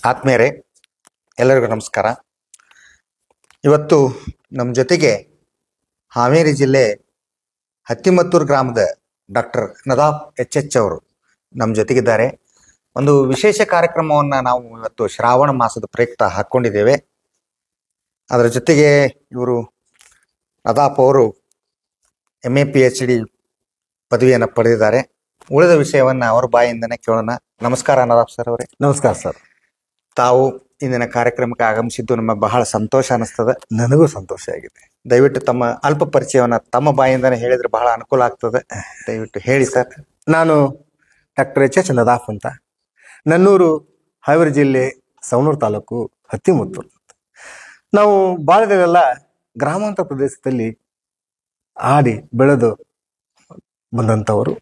ಆತ್ಮೀಯರೇ, ಎಲ್ಲರಿಗೂ ನಮಸ್ಕಾರ. ಇವತ್ತು ನಮ್ಮ ಜೊತೆಗೆ ಹಾವೇರಿ ಜಿಲ್ಲೆ ಹತ್ತಿಮತ್ತೂರು ಗ್ರಾಮದ ಡಾಕ್ಟರ್ ನದಾಫ್ ಎಚ್ ಅವರು ನಮ್ಮ ಜೊತೆಗಿದ್ದಾರೆ. ಒಂದು ವಿಶೇಷ ಕಾರ್ಯಕ್ರಮವನ್ನು ನಾವು ಇವತ್ತು ಶ್ರಾವಣ ಮಾಸದ ಪ್ರಯುಕ್ತ ಹಾಕ್ಕೊಂಡಿದ್ದೇವೆ. ಅದರ ಜೊತೆಗೆ ಇವರು ನದಾಫ್ ಅವರು MA PhD ಪದವಿಯನ್ನು ಪಡೆದಿದ್ದಾರೆ. ಉಳಿದ ವಿಷಯವನ್ನು ಅವ್ರ ಬಾಯಿಂದನೇ ಕೇಳೋಣ. ನಮಸ್ಕಾರ ನದಾಫ್ ಸರ್ ಅವರೇ. ನಮಸ್ಕಾರ ಸರ್. ತಾವು ಇಂದಿನ ಕಾರ್ಯಕ್ರಮಕ್ಕೆ ಆಗಮಿಸಿದ್ದು ನಮಗೆ ಬಹಳ ಸಂತೋಷ ಅನಿಸ್ತದೆ. ನನಗೂ ಸಂತೋಷ ಆಗಿದೆ. ದಯವಿಟ್ಟು ತಮ್ಮ ಅಲ್ಪ ಪರಿಚಯವನ್ನು ತಮ್ಮ ಬಾಯಿಂದನೇ ಹೇಳಿದ್ರೆ ಬಹಳ ಅನುಕೂಲ ಆಗ್ತದೆ. ದಯವಿಟ್ಟು ಹೇಳಿ ಸರ್. ನಾನು ಡಾಕ್ಟರ್ H ನದಾಫ್ ಅಂತ. ನನ್ನೂರು ಹಾವೇರಿ ಜಿಲ್ಲೆ ಸವಣೂರು ತಾಲೂಕು ಹತ್ತಿಮತ್ತೂರು. ನಾವು ಬಾಲ್ಯದಲ್ಲೆಲ್ಲ ಗ್ರಾಮಾಂತರ ಪ್ರದೇಶದಲ್ಲಿ ಆಡಿ ಬೆಳೆದು ಬಂದಂಥವರು.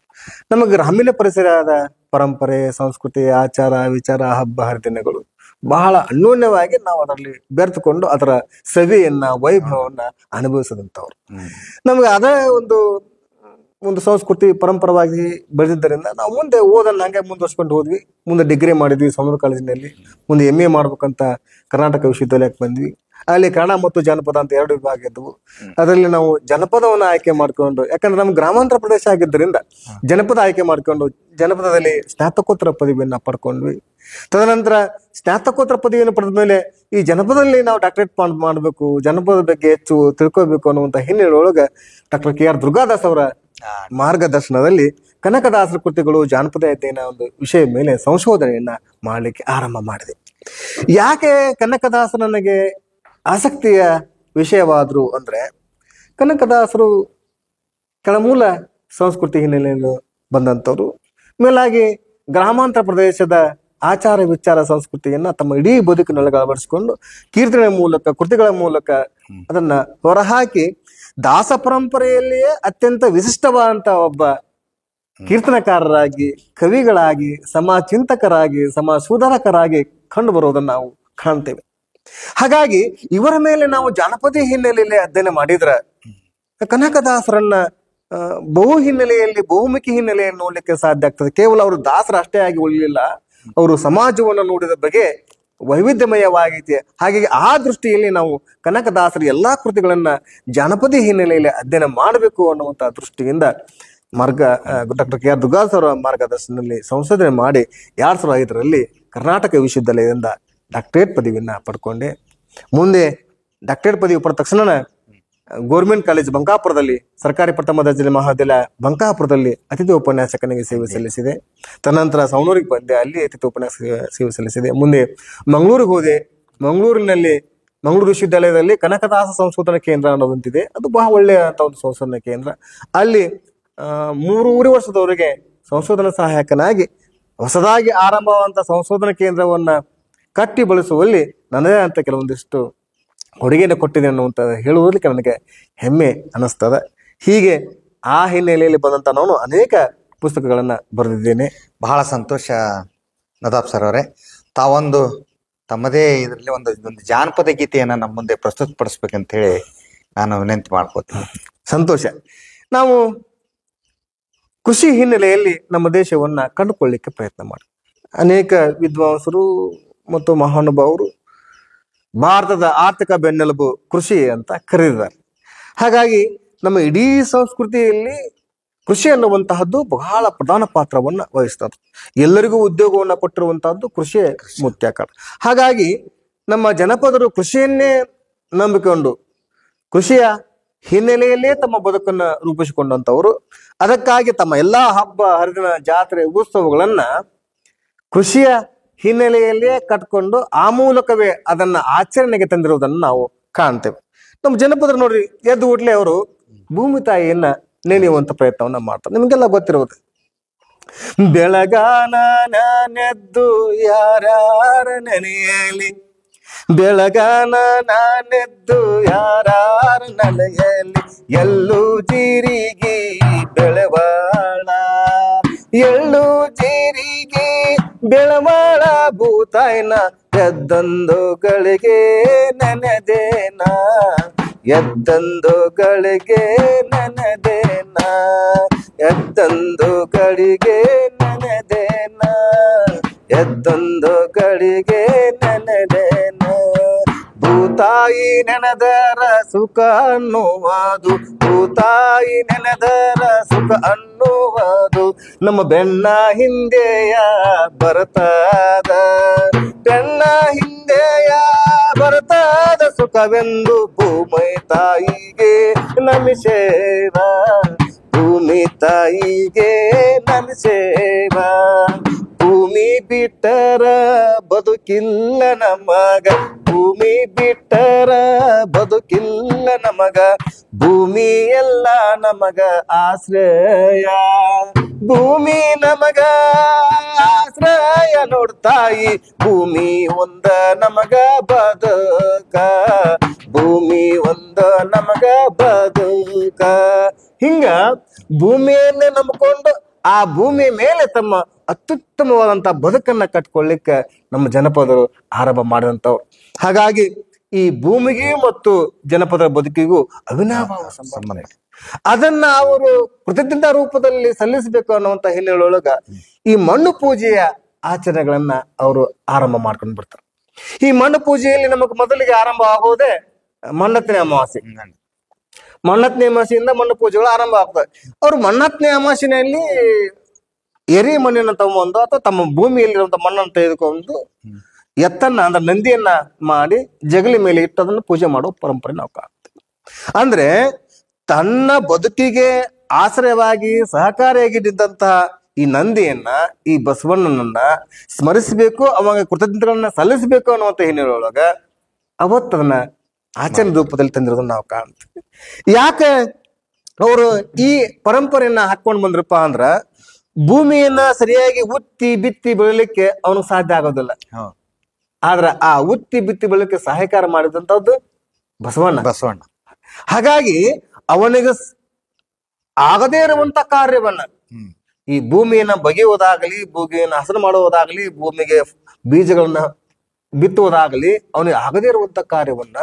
ನಮಗೆ ಗ್ರಾಮೀಣ ಪರಿಸರದ ಪರಂಪರೆ, ಸಂಸ್ಕೃತಿ, ಆಚಾರ, ವಿಚಾರ, ಹಬ್ಬ ಹರಿದಿನಗಳು ಬಹಳ ಅನ್ಯೋನ್ಯವಾಗಿ ನಾವು ಅದರಲ್ಲಿ ಬೆರೆತುಕೊಂಡು ಅದರ ಸವಿಯನ್ನ, ವೈಭವವನ್ನ ಅನುಭವಿಸಿದಂಥವ್ರು. ನಮಗೆ ಅದೇ ಒಂದು ಸಂಸ್ಕೃತಿ ಪರಂಪರವಾಗಿ ಬೆಳೆದಿದ್ದರಿಂದ ನಾವು ಮುಂದೆ ಓದನ್ನ ಹಂಗೆ ಮುಂದುವರ್ಸ್ಕೊಂಡು ಹೋದ್ವಿ. ಮುಂದೆ ಡಿಗ್ರಿ ಮಾಡಿದ್ವಿ ಸವಣೂರು ಕಾಲೇಜಿನಲ್ಲಿ. ಮುಂದೆ MA ಮಾಡ್ಬೇಕಂತ ಕರ್ನಾಟಕ ವಿಶ್ವವಿದ್ಯಾಲಯಕ್ಕೆ ಬಂದ್ವಿ. ಅಲ್ಲಿ ಕನ್ನಡ ಮತ್ತು ಜಾನಪದ ಅಂತ 2 ವಿಭಾಗ ಇದ್ವು. ಅದರಲ್ಲಿ ನಾವು ಜನಪದವನ್ನು ಆಯ್ಕೆ ಮಾಡ್ಕೊಂಡು, ಯಾಕಂದ್ರೆ ನಮ್ಗೆ ಗ್ರಾಮಾಂತರ ಪ್ರದೇಶ ಆಗಿದ್ದರಿಂದ ಜನಪದ ಆಯ್ಕೆ ಮಾಡ್ಕೊಂಡು ಜನಪದದಲ್ಲಿ ಸ್ನಾತಕೋತ್ತರ ಪದವಿಯನ್ನ ಪಡ್ಕೊಂಡ್ವಿ. ತದನಂತರ ಸ್ನಾತಕೋತ್ತರ ಪದವಿಯನ್ನು ಪಡೆದ ಮೇಲೆ ಈ ಜನಪದದಲ್ಲಿ ನಾವು ಡಾಕ್ಟರೇಟ್ ಮಾಡಬೇಕು, ಜನಪದ ಬಗ್ಗೆ ಹೆಚ್ಚು ತಿಳ್ಕೋಬೇಕು ಅನ್ನುವಂಥ ಹಿನ್ನೆಲೆಯೊಳಗೆ ಡಾಕ್ಟರ್ KR ದುರ್ಗಾದಾಸ್ ಅವರ ಮಾರ್ಗದರ್ಶನದಲ್ಲಿ ಕನಕದಾಸರ ಕೃತಿಗಳು, ಜಾನಪದ ಅಧ್ಯಯನ ಒಂದು ವಿಷಯ ಮೇಲೆ ಸಂಶೋಧನೆಯನ್ನ ಮಾಡಲಿಕ್ಕೆ ಆರಂಭ ಮಾಡಿದೆ. ಯಾಕೆ ಕನಕದಾಸ ನನಗೆ ಆಸಕ್ತಿಯ ವಿಷಯವಾದ್ರು ಅಂದ್ರೆ, ಕನಕದಾಸರು ಕೆಳಮೂಲ ಸಂಸ್ಕೃತಿ ಹಿನ್ನೆಲೆಯನ್ನು ಬಂದಂಥವ್ರು. ಮೇಲಾಗಿ ಗ್ರಾಮಾಂತರ ಪ್ರದೇಶದ ಆಚಾರ ವಿಚಾರ ಸಂಸ್ಕೃತಿಯನ್ನ ತಮ್ಮ ಇಡೀ ಬದುಕಿನೊಳಗೆ ಅಳವಡಿಸಿಕೊಂಡು ಕೀರ್ತನೆ ಮೂಲಕ, ಕೃತಿಗಳ ಮೂಲಕ ಅದನ್ನ ಹೊರಹಾಕಿ ದಾಸ ಪರಂಪರೆಯಲ್ಲಿಯೇ ಅತ್ಯಂತ ವಿಶಿಷ್ಟವಾದಂತ ಒಬ್ಬ ಕೀರ್ತನಕಾರರಾಗಿ, ಕವಿಗಳಾಗಿ, ಸಮಾಜ ಚಿಂತಕರಾಗಿ, ಸಮಾಜ ಸುಧಾರಕರಾಗಿ ಕಂಡು ಬರೋದನ್ನು ನಾವು ಕಾಣ್ತೇವೆ. ಹಾಗಾಗಿ ಇವರ ಮೇಲೆ ನಾವು ಜಾನಪದ ಹಿನ್ನೆಲೆಯಲ್ಲಿ ಅಧ್ಯಯನ ಮಾಡಿದ್ರೆ ಕನಕದಾಸರನ್ನ ಬಹು ಹಿನ್ನೆಲೆಯಲ್ಲಿ, ಬಹುಮುಖಿ ಹಿನ್ನೆಲೆಯಲ್ಲಿ ನೋಡ್ಲಿಕ್ಕೆ ಸಾಧ್ಯ ಆಗ್ತದೆ. ಕೇವಲ ಅವರು ದಾಸರ ಅಷ್ಟೇ ಆಗಿ ಉಳಿಲಿಲ್ಲ, ಅವರು ಸಮಾಜವನ್ನು ನೋಡಿದ ಬಗೆ ವೈವಿಧ್ಯಮಯವಾಗಿದೆ. ಹಾಗಾಗಿ ಆ ದೃಷ್ಟಿಯಲ್ಲಿ ನಾವು ಕನಕದಾಸರ ಎಲ್ಲಾ ಕೃತಿಗಳನ್ನ ಜಾನಪದ ಹಿನ್ನೆಲೆಯಲ್ಲಿ ಅಧ್ಯಯನ ಮಾಡಬೇಕು ಅನ್ನುವಂಥ ದೃಷ್ಟಿಯಿಂದ ಡಾಕ್ಟರ್ KR ದುರ್ಗಾದಾಸ್ ಅವರ ಮಾರ್ಗದರ್ಶನದಲ್ಲಿ ಸಂಶೋಧನೆ ಮಾಡಿ 2005ರಲ್ಲಿ ಕರ್ನಾಟಕ ವಿಶ್ವವಿದ್ಯಾಲಯದಿಂದ ಡಾಕ್ಟರೇಟ್ ಪದವಿಯನ್ನ ಪಡ್ಕೊಂಡೆ. ಮುಂದೆ ಡಾಕ್ಟರೇಟ್ ಪದವಿ ಪಡೆದ ತಕ್ಷಣ ಗೌರ್ಮೆಂಟ್ ಕಾಲೇಜ್ ಬಂಕಾಪುರದಲ್ಲಿ, ಸರ್ಕಾರಿ ಪ್ರಥಮ ದರ್ಜೆ ಮಹಾವಿದ್ಯಾಲಯ ಬಂಕಾಪುರದಲ್ಲಿ ಅತಿಥಿ ಉಪನ್ಯಾಸಕನಿಗೆ ಸೇವೆ ಸಲ್ಲಿಸಿದೆ. ತದನಂತರ ಸವಣೂರಿಗೆ ಬಂದೆ, ಅಲ್ಲಿ ಅತಿಥಿ ಉಪನ್ಯಾಸ ಸೇವೆ ಸಲ್ಲಿಸಿದೆ. ಮುಂದೆ ಮಂಗಳೂರಿಗೆ ಹೋದೆ. ಮಂಗಳೂರು ವಿಶ್ವವಿದ್ಯಾಲಯದಲ್ಲಿ ಕನಕದಾಸ ಸಂಶೋಧನಾ ಕೇಂದ್ರ ಅನ್ನೋದಂತಿದೆ. ಅದು ಬಹಳ ಒಳ್ಳೆಯ ಒಂದು ಸಂಶೋಧನಾ ಕೇಂದ್ರ. ಅಲ್ಲಿ 3 ವರ್ಷದವರೆಗೆ ಸಂಶೋಧನಾ ಸಹಾಯಕನಾಗಿ ಹೊಸದಾಗಿ ಆರಂಭವಾದಂಥ ಸಂಶೋಧನಾ ಕೇಂದ್ರವನ್ನ ಕಟ್ಟಿ ಬಳಸುವಲ್ಲಿ ನನ್ನದೇ ಅಂತ ಕೆಲವೊಂದಿಷ್ಟು ಕೊಡುಗೆಯನ್ನು ಕೊಟ್ಟಿದೆ ಅನ್ನುವಂಥ ಹೇಳುವುದಕ್ಕೆ ನನಗೆ ಹೆಮ್ಮೆ ಅನ್ನಿಸ್ತದೆ. ಹೀಗೆ ಆ ಹಿನ್ನೆಲೆಯಲ್ಲಿ ಬಂದಂತ ನಾನು ಅನೇಕ ಪುಸ್ತಕಗಳನ್ನ ಬರೆದಿದ್ದೇನೆ. ಬಹಳ ಸಂತೋಷ ನದಾಫ್ ಸರ್ ಅವರೇ. ತಾವೊಂದು ತಮ್ಮದೇ ಇದರಲ್ಲಿ ಒಂದು ಜಾನಪದ ಗೀತೆಯನ್ನು ನಮ್ಮ ಮುಂದೆ ಪ್ರಸ್ತುತಪಡಿಸ್ಬೇಕಂತ ಹೇಳಿ ನಾನು ವಿನಂತಿ ಮಾಡ್ಕೋತೀನಿ. ಸಂತೋಷ. ನಾವು ಕೃಷಿ ಹಿನ್ನೆಲೆಯಲ್ಲಿ ನಮ್ಮ ದೇಶವನ್ನ ಕಂಡುಕೊಳ್ಳಿಕ್ಕೆ ಪ್ರಯತ್ನ ಮಾಡಿ ಅನೇಕ ವಿದ್ವಾಂಸರು ಮತ್ತು ಮಹಾನುಭಾವರು ಭಾರತದ ಆರ್ಥಿಕ ಬೆನ್ನೆಲುಬು ಕೃಷಿ ಅಂತ ಕರೆದಿದ್ದಾರೆ. ಹಾಗಾಗಿ ನಮ್ಮ ಇಡೀ ಸಂಸ್ಕೃತಿಯಲ್ಲಿ ಕೃಷಿ ಅನ್ನುವಂತಹದ್ದು ಬಹಳ ಪ್ರಧಾನ ಪಾತ್ರವನ್ನ ವಹಿಸ್ತದೆ. ಎಲ್ಲರಿಗೂ ಉದ್ಯೋಗವನ್ನ ಕೊಟ್ಟಿರುವಂತಹದ್ದು ಕೃಷಿಯೇ ಮುಖ್ಯ ಕಾರಣ. ಹಾಗಾಗಿ ನಮ್ಮ ಜನಪದರು ಕೃಷಿಯನ್ನೇ ನಂಬಿಕೊಂಡು ಕೃಷಿಯ ಹಿನ್ನೆಲೆಯಲ್ಲೇ ತಮ್ಮ ಬದುಕನ್ನ ರೂಪಿಸಿಕೊಂಡಂತವರು. ಅದಕ್ಕಾಗಿ ತಮ್ಮ ಎಲ್ಲಾ ಹಬ್ಬ ಹರಿದಿನ, ಜಾತ್ರೆ, ಉತ್ಸವಗಳನ್ನ ಕೃಷಿಯ ಹಿನ್ನೆಲೆಯಲ್ಲೇ ಕಟ್ಕೊಂಡು ಆ ಮೂಲಕವೇ ಅದನ್ನ ಆಚರಣೆಗೆ ತಂದಿರುವುದನ್ನು ನಾವು ಕಾಣ್ತೇವೆ. ನಮ್ಮ ಜನಪದರು ನೋಡ್ರಿ, ಎದ್ದು ಹುಟ್ಲೆ ಅವರು ಭೂಮಿ ತಾಯಿಯನ್ನ ನೆನೆಯುವಂತ ಪ್ರಯತ್ನವನ್ನ ಮಾಡ್ತಾರೆ. ನಿಮ್ಗೆಲ್ಲ ಗೊತ್ತಿರುವುದು, ಬೆಳಗಾನ ನಾನೆದ್ದು ಯಾರ್ಯಾರ ನೆನೆಯಲಿ, ಬೆಳಗಾನ ನಾನೆದ್ದು ಯಾರ್ಯಾರ ನೆನೆಯಲಿ, ಎಲ್ಲೂ ಜೀರಿಗೆ ಬೆಳವಾಳ, ಎಳ್ಳು ಜೀರಿಗೆ ಬೆಳವಾಳ ಭೂತಾಯ್ನ, ಎದ್ದಂದು ಗಳಿಗೆ ನೆನೆದೇನ, ಎದ್ದಂದು ಗಳಿಗೆ ನೆನೆದೇನ, ಎದ್ದಂದು ಗಳಿಗೆ ನೆನೆದೇನ, ಎದ್ದೊಂದು ಗಳಿಗೆ ನೆನೆದೇನ. ಭೂತಾಯಿ ನೆನೆದರ ಸುಖ ಅನ್ನುವುದು, ಭೂತಾಯಿ ನೆನೆದರ ಸುಖ ಅನ್ನುವುದು ನಮ್ಮ ಬೆನ್ನ ಹಿಂದೆಯ ಬರ್ತದ, ಬೆನ್ನ ಹಿಂದೆಯ ಬರ್ತದ ಸುಖವೆಂದು ಭೂಮಿ ತಾಯಿಗೆ ನಮಿಸೇವ, ಭೂಮಿ ತಾಯಿಗೆ ನಮಿಸೇವ. ಭೂಮಿ ಬಿಟ್ಟರ ಬದುಕಿಲ್ಲ ನಮಗ, ಭೂಮಿ ಬಿಟ್ಟರ ಬದುಕಿಲ್ಲ ನಮಗ, ಭೂಮಿ ಎಲ್ಲ ನಮಗ ಆಶ್ರಯ, ಭೂಮಿ ನಮಗ ಆಶ್ರಯ ನೋಡ್ತಾಯಿ, ಭೂಮಿ ಒಂದ ನಮಗ ಬದುಕ, ಭೂಮಿ ಒಂದ ನಮಗ ಬದುಕ. ಹಿಂಗ ಭೂಮಿಯನ್ನೇ ನಂಬಿಕೊಂಡು ಆ ಭೂಮಿ ಮೇಲೆ ತಮ್ಮ ಅತ್ಯುತ್ತಮವಾದಂತ ಬದುಕನ್ನ ಕಟ್ಕೊಳ್ಳಿಕ್ಕೆ ನಮ್ಮ ಜನಪದರು ಆರಂಭ ಮಾಡಿದಂಥವ್ರು. ಹಾಗಾಗಿ ಈ ಭೂಮಿಗೆ ಮತ್ತು ಜನಪದರ ಬದುಕಿಗೂ ಅವಿನಾಭಾವ ಸಂಬಂಧ ಇದೆ. ಅದನ್ನ ಅವರು ಕೃತಜ್ಞತಾ ರೂಪದಲ್ಲಿ ಸಲ್ಲಿಸಬೇಕು ಅನ್ನುವಂತ ಹಿನ್ನೆಲೆಯೊಳಗ ಈ ಮಣ್ಣು ಪೂಜೆಯ ಆಚರಣೆಗಳನ್ನ ಅವರು ಆರಂಭ ಮಾಡ್ಕೊಂಡು ಬಿಡ್ತಾರೆ. ಈ ಮಣ್ಣು ಪೂಜೆಯಲ್ಲಿ ನಮಗೆ ಮೊದಲಿಗೆ ಆರಂಭ ಆಗೋದೇ ಮಣ್ಣತ್ತನೇ ಅಮಾವಾಸ್ಯೆ. ಮಣ್ಣತ್ತನೇ ಅಮಾವಾಸ್ಯೆಯಿಂದ ಮಣ್ಣು ಪೂಜೆಗಳು ಆರಂಭ ಆಗ್ತದೆ. ಅವರು ಮಣ್ಣತ್ತನೇ ಅಮಾವಾಸ್ಯೆಯಲ್ಲಿ ಎರಿ ಮಣ್ಣಿನ ತಗೊಂಡು ಅಥವಾ ತಮ್ಮ ಭೂಮಿಯಲ್ಲಿರುವಂತ ಮಣ್ಣನ್ನು ತೆಗೆದುಕೊಂಡು ಎತ್ತನ್ನ ಅಂದ್ರೆ ನಂದಿಯನ್ನ ಮಾಡಿ ಜಗಲಿ ಮೇಲೆ ಇಟ್ಟು ಅದನ್ನು ಪೂಜೆ ಮಾಡೋ ಪರಂಪರೆ ನಾವು ಕಾಣ್ತೀವಿ. ಅಂದ್ರೆ ತನ್ನ ಬದುಕಿಗೆ ಆಶ್ರಯವಾಗಿ ಸಹಕಾರಿಯಾಗಿದ್ದಂತಹ ಈ ನಂದಿಯನ್ನ, ಈ ಬಸವಣ್ಣನನ್ನ ಸ್ಮರಿಸಬೇಕು, ಅವಾಗ ಕೃತಜ್ಞತೆಗಳನ್ನ ಸಲ್ಲಿಸಬೇಕು ಅನ್ನುವಂತ ಹಿನ್ನೆಲೆಯೊಳಗ ಅವತ್ತದನ್ನ ಆಚರಣೆ ರೂಪದಲ್ಲಿ ತಂದಿರೋದನ್ನ ನಾವು ಕಾಣ್ತೀವಿ. ಯಾಕೆ ಅವರು ಈ ಪರಂಪರೆಯನ್ನ ಹಾಕೊಂಡು ಬಂದ್ರಪ್ಪ ಅಂದ್ರ ಭೂಮಿಯನ್ನ ಸರಿಯಾಗಿ ಉತ್ತಿ ಬಿತ್ತಿ ಬೆಳಿಲಿಕ್ಕೆ ಅವನು ಸಾಧ್ಯ ಆಗೋದಿಲ್ಲ. ಆದ್ರ ಆ ಉತ್ತಿ ಬಿತ್ತಿ ಬೆಳಿಲಿಕ್ಕೆ ಸಹಾಯಕಾರ ಮಾಡಿದಂತದ್ದು ಬಸವಣ್ಣ. ಹಾಗಾಗಿ ಅವನಿಗೆ ಆಗದೇ ಇರುವಂತ ಕಾರ್ಯವನ್ನ, ಈ ಭೂಮಿಯನ್ನ ಬಗೆಯುವುದಾಗಲಿ, ಭೂಮಿಯನ್ನ ಹಸನು ಮಾಡುವುದಾಗಲಿ, ಭೂಮಿಗೆ ಬೀಜಗಳನ್ನ ಬಿತ್ತುವುದಾಗಲಿ ಅವನಿಗೆ ಆಗದೇ ಇರುವಂತ ಕಾರ್ಯವನ್ನ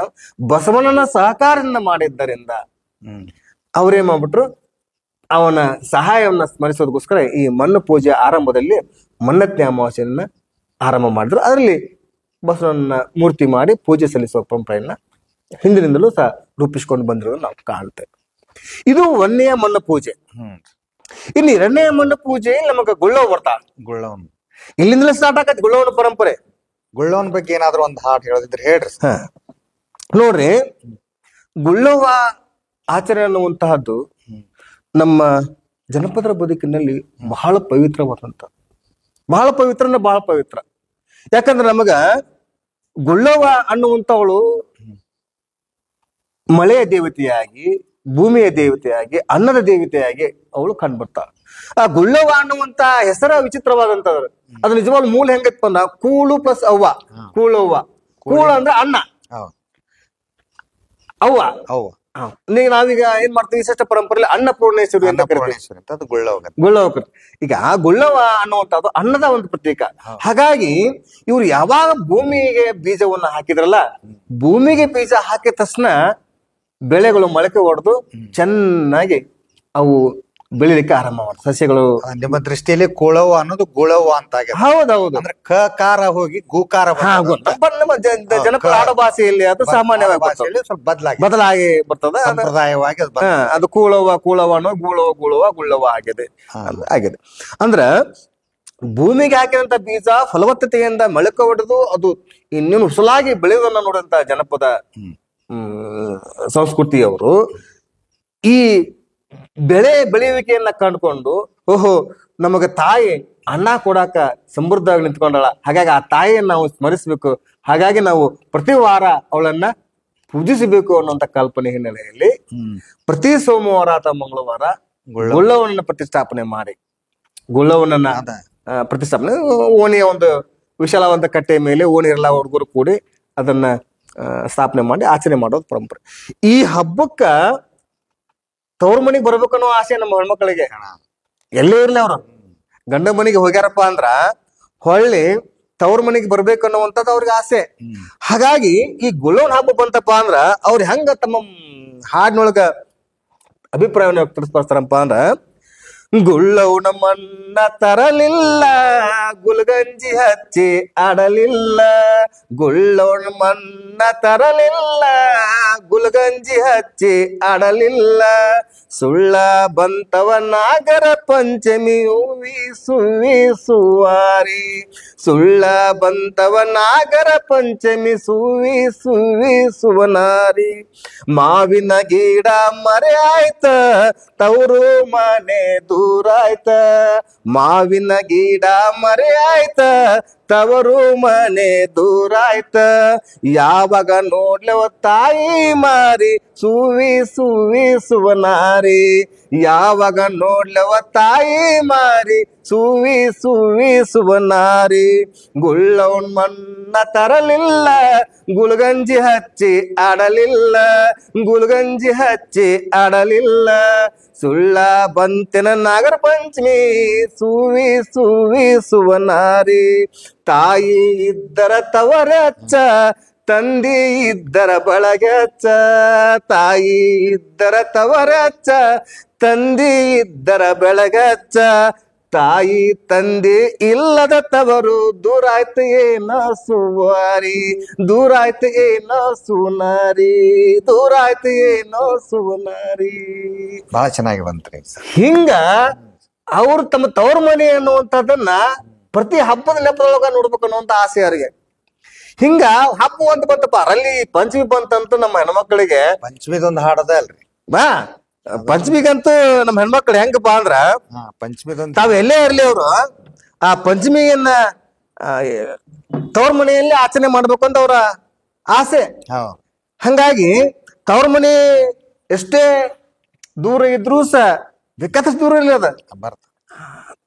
ಬಸವಣ್ಣನ ಸಹಕಾರದಿಂದ ಮಾಡಿದ್ದರಿಂದ ಅವ್ರೇನ್ ಮಾಡ್ಬಿಟ್ರು, ಅವನ ಸಹಾಯವನ್ನ ಸ್ಮರಿಸೋದಕ್ಕೋಸ್ಕರ ಈ ಮಣ್ಣು ಪೂಜೆ ಆರಂಭದಲ್ಲಿ ಮಣ್ಣತ್ತನೇ ಅಮಾವಾಸ್ಯೆಯನ್ನ ಆರಂಭ ಮಾಡಿದ್ರು. ಅದರಲ್ಲಿ ಬಸವಣ್ಣನ ಮೂರ್ತಿ ಮಾಡಿ ಪೂಜೆ ಸಲ್ಲಿಸುವ ಪರಂಪರೆಯನ್ನ ಹಿಂದಿನಿಂದಲೂ ಸಹ ರೂಪಿಸ್ಕೊಂಡು ಬಂದಿರೋದು ನಾವು ಕಾಣ್ತೇವೆ. ಇದು ಒಂದನೆಯ ಮಣ್ಣು ಪೂಜೆ. ಇನ್ನು ಎರಡನೆಯ ಮಣ್ಣು ಪೂಜೆ ನಮಗ ಗುಳ್ಳವ್ ಬರ್ತಾಳ. ಇಲ್ಲಿಂದಲೇ ಸ್ಟಾರ್ಟ್ ಆಗತ್ತೆ ಗುಳ್ಳವನ ಪರಂಪರೆ. ಗುಳ್ಳವನ ಬಗ್ಗೆ ಏನಾದ್ರು ಒಂದು ಹಾಡು ಹೇಳೋದಿದ್ರೆ ಹೇಳ್ರಿ. ನೋಡ್ರಿ, ಗುಳ್ಳವ ಆಚರಣೆ ಅನ್ನುವಂತಹದ್ದು ನಮ್ಮ ಜನಪದರ ಬದುಕಿನಲ್ಲಿ ಬಹಳ ಪವಿತ್ರವಾದಂತ, ಬಹಳ ಪವಿತ್ರ. ಯಾಕಂದ್ರೆ ನಮಗ ಗುಳ್ಳವ ಅನ್ನುವಂಥವಳು ಮಳೆಯ ದೇವತೆಯಾಗಿ, ಭೂಮಿಯ ದೇವತೆಯಾಗಿ, ಅನ್ನದ ದೇವತೆಯಾಗಿ ಅವಳು ಕಂಡುಬರ್ತಾಳ. ಆ ಗುಳ್ಳವ ಅನ್ನುವಂತ ಹೆಸರ ವಿಚಿತ್ರವಾದಂತವ್ರು. ಅದು ನಿಜವಾಗ್ಲೂ ಮೂಲ ಹೆಂಗೈತ್ ಬಂದ ಕೂಳು ಪ್ಲಸ್ ಅವ್ವ, ಕೂಳವ್ವ. ಕೂಳು ಅಂದ್ರೆ ಅನ್ನ, ಅವ್ವ. ನಾವೀಗ ಏನ್ ಮಾಡ್ತೀವಿ, ವಿಶಿಷ್ಟ ಪರಂಪರೆಯಲ್ಲಿ ಅನ್ನಪೂರ್ಣೇಶ್ವರಿ ಅಂತ ಕರಿತೀವಿ, ಗುಳ್ಳವ. ಈಗ ಆ ಗುಳ್ಳವ ಅನ್ನುವಂಥದ್ದು ಅನ್ನದ ಒಂದು ಪ್ರತೀಕ. ಹಾಗಾಗಿ ಇವ್ರು ಯಾವಾಗ ಭೂಮಿಗೆ ಬೀಜವನ್ನ ಹಾಕಿದ್ರಲ್ಲ, ಭೂಮಿಗೆ ಬೀಜ ಹಾಕಿದ ತಕ್ಷಣ ಬೆಳೆಗಳು ಮೊಳಕೆ ಹೊಡೆದು ಚೆನ್ನಾಗಿ ಅವು ಬೆಳಿಲಿಕ್ಕೆ ಆರಂಭ ಮಾಡ್ತಾರೆ ಸಸ್ಯಗಳು. ನಿಮ್ಮ ದೃಷ್ಟಿಯಲ್ಲಿ ಕೋಳವ ಅನ್ನೋದು ಗುಳವ ಅಂತ. ಹೌದೌದು. ಅಂದ್ರೆ ಕಕಾರ ಹೋಗಿ ಗೂಕಾರ. ನಮ್ಮ ಜನಪದ ಆಡೋ ಭಾಷೆಯಲ್ಲಿ ಅದು ಸಾಮಾನ್ಯವಾಗಿ ಸ್ವಲ್ಪ ಬದಲಾಗಿ ಬರ್ತದೆ. ಸಂಪ್ರದಾಯವಾಗಿ ಅದು ಕೂಳವ ಅನ್ನೋ ಗುಳ್ಳವ ಆಗಿದೆ. ಅಂದ್ರ ಭೂಮಿಗೆ ಹಾಕಿದಂತ ಬೀಜ ಫಲವತ್ತತೆಯಿಂದ ಮೊಳಕೆ ಹೊಡೆದು ಅದು ಇನ್ನೇನು ಹುಸಲಾಗಿ ಬೆಳೆಯೋದನ್ನ ನೋಡಿದಂತ ಜನಪದ ಸಂಸ್ಕೃತಿಯವರು ಈ ಬೆಳೆಯುವಿಕೆಯನ್ನ ಕಂಡುಕೊಂಡು, ಓಹೋ ನಮಗೆ ತಾಯಿ ಅನ್ನ ಕೊಡಾಕ ಸಮೃದ್ಧವಾಗಿ ನಿಂತ್ಕೊಂಡಳ, ಹಾಗಾಗಿ ಆ ತಾಯಿಯನ್ನ ನಾವು ಸ್ಮರಿಸ್ಬೇಕು, ಹಾಗಾಗಿ ನಾವು ಪ್ರತಿ ವಾರ ಅವಳನ್ನ ಪೂಜಿಸಬೇಕು ಅನ್ನುವಂತ ಕಲ್ಪನೆ ಹಿನ್ನೆಲೆಯಲ್ಲಿ ಪ್ರತಿ ಸೋಮವಾರ ಅಥವಾ ಮಂಗಳವಾರ ಗುಳ್ಳವನನ್ನ ಪ್ರತಿಷ್ಠಾಪನೆ ಮಾಡಿ, ಗುಳ್ಳವನನ್ನ ಪ್ರತಿಷ್ಠಾಪನೆ ಓಣಿಯ ಒಂದು ವಿಶಾಲವಾದ ಕಟ್ಟೆಯ ಮೇಲೆ ಓಣಿ ಎಲ್ಲ ಹುಡುಗರು ಕೂಡಿ ಅದನ್ನ ಸ್ಥಾಪನೆ ಮಾಡಿ ಆಚರಣೆ ಮಾಡೋದು ಪರಂಪರೆ. ಈ ಹಬ್ಬಕ್ಕ ತವ್ರ ಮನಿಗೆ ಬರ್ಬೇಕನ್ನೋ ಆಸೆ ನಮ್ಮ ಹೆಣ್ಮಕ್ಳಿಗೆ. ಎಲ್ಲೇ ಇರ್ಲಿ ಅವ್ರು ಗಂಡ ಮನಿಗೆ ಹೋಗ್ಯಾರಪ್ಪ ಅಂದ್ರ ಹೊಳ್ಳಿ ತವ್ರ ಮನಿಗೆ ಬರ್ಬೇಕನ್ನುವಂಥದ್ದು ಅವ್ರಿಗೆ ಆಸೆ. ಹಾಗಾಗಿ ಈ ಗುಳ್ಳವನ ಹಬ್ಬ ಬಂತಪ್ಪ ಅಂದ್ರ ಅವ್ರ ಹೆಂಗ ತಮ್ಮ ಹಾಡಿನೊಳಗ ಅಭಿಪ್ರಾಯವನ್ನ ವ್ಯಕ್ತಪಡಿಸ್ತಾರಪ್ಪ ಅಂದ್ರ, ಗುಳ್ಳವನ ಮನ್ನ ತರಲಿಲ್ಲ ಗುಲ್ಗಂಜಿ ಹಚ್ಚಿ ಆಡಲಿಲ್ಲ. ಗುಳ್ಳವನ ಮನ್ನ ತರಲಿಲ್ಲ ಗುಲ್ಗಂಜಿ ಹಚ್ಚಿ ಆಡಲಿಲ್ಲ. ಸುಳ್ಳ ಬಂತವ ನಾಗರ ಪಂಚಮಿಯು ಸುವಾರಿ. ಸುಳ್ಳ ಬಂತವ ನಾಗರ ಪಂಚಮಿ ಸುವನಾರಿ. ಮಾವಿನ ಗಿಡ ಮರೆ ಆಯ್ತ ತವರು ಮನೆ ದೂರ ಆಯ್ತ. ಮಾವಿನ ಗಿಡ ಮರೆ ಆಯ್ತ ತವರು ಮನೆ ದೂರ ಆಯ್ತ. ಯಾವಾಗ ನೋಡ್ಲವ ತಾಯಿ ಮಾರಿ ಸುವನಾರಿ. ಯಾವಾಗ ನೋಡ್ಲವ ತಾಯಿ ಮಾರಿ ಸುವನಾರಿ. ಗುಳ್ಳವನ್ ಮನ್ನ ತರಲಿಲ್ಲ ಗುಲ್ಗಂಜಿ ಹಚ್ಚಿ ಆಡಲಿಲ್ಲ. ಗುಲ್ಗಂಜಿ ಹಚ್ಚಿ ಆಡಲಿಲ್ಲ. ಸುಳ್ಳ ಬಂತೆನ ನಾಗರ ಪಂಚಮಿ ಸುವನಾರಿ. ತಾಯಿ ಇದ್ದರ ತವರಚ್ಚ ತಂದಿ ಇದ್ದರ ಬಳಗಚ್ಚ. ತಾಯಿ ಇದ್ದರ ತವರಚ್ಚ ತಂದಿ ಇದ್ದರ ಬೆಳಗಚ್ಚ. ತಾಯಿ ತಂದೆ ಇಲ್ಲದ ತವರು ದೂರಾಯ್ತು ಏನೋ ಸುವಾರಿ. ದೂರಾಯ್ತು ಏನೋ ಸುನಾರಿ. ದೂರಾಯ್ತು ಏನೋ ಸುನಾರಿ. ಬಹಳ ಚೆನ್ನಾಗಿ ಬಂತ್ರಿ. ಹಿಂಗ ಅವ್ರು ತಮ್ಮ ತವರು ಮನೆ ಅನ್ನುವಂಥದ್ದನ್ನ ಪ್ರತಿ ಹಬ್ಬದ ನೆಪದೊಳಗ ನೋಡ್ಬೇಕು ಅನ್ನುವಂತ ಆಸೆ ಅವ್ರಿಗೆ. ಹಿಂಗ ಹಬ್ಬ ಅಂತ ಬಂತಪ್ಪ ಅಲ್ಲಿ ಪಂಚಮಿ ಬಂತಂತೂ ನಮ್ಮ ಹೆಣ್ಮಕ್ಳಿಗೆ ಪಂಚಮಿದೊಂದು ಹಾಡದ ಅಲ್ರಿ. ಬಾ ಪಂಚಮಿಗಂತೂ ನಮ್ಮ ಹೆಣ್ಮಕ್ಳು ಹೆಂಗಪ್ಪಾ ಅಂದ್ರ ಪಂಚಮಿದೊಂದು ತಾವ್ ಎಲ್ಲೇ ಇರ್ಲಿ ಅವ್ರು ಆ ಪಂಚಮಿಯನ್ನ ತವ್ರ ಮನೆಯಲ್ಲಿ ಆಚರಣೆ ಮಾಡ್ಬೇಕು ಅಂತ ಅವ್ರ ಆಸೆ. ಹಂಗಾಗಿ ತವ್ರ ಮನೆ ಎಷ್ಟೇ ದೂರ ಇದ್ರೂ ಬೇಕಾದಷ್ಟು ದೂರ ಇರ್ಲಿ ಅದ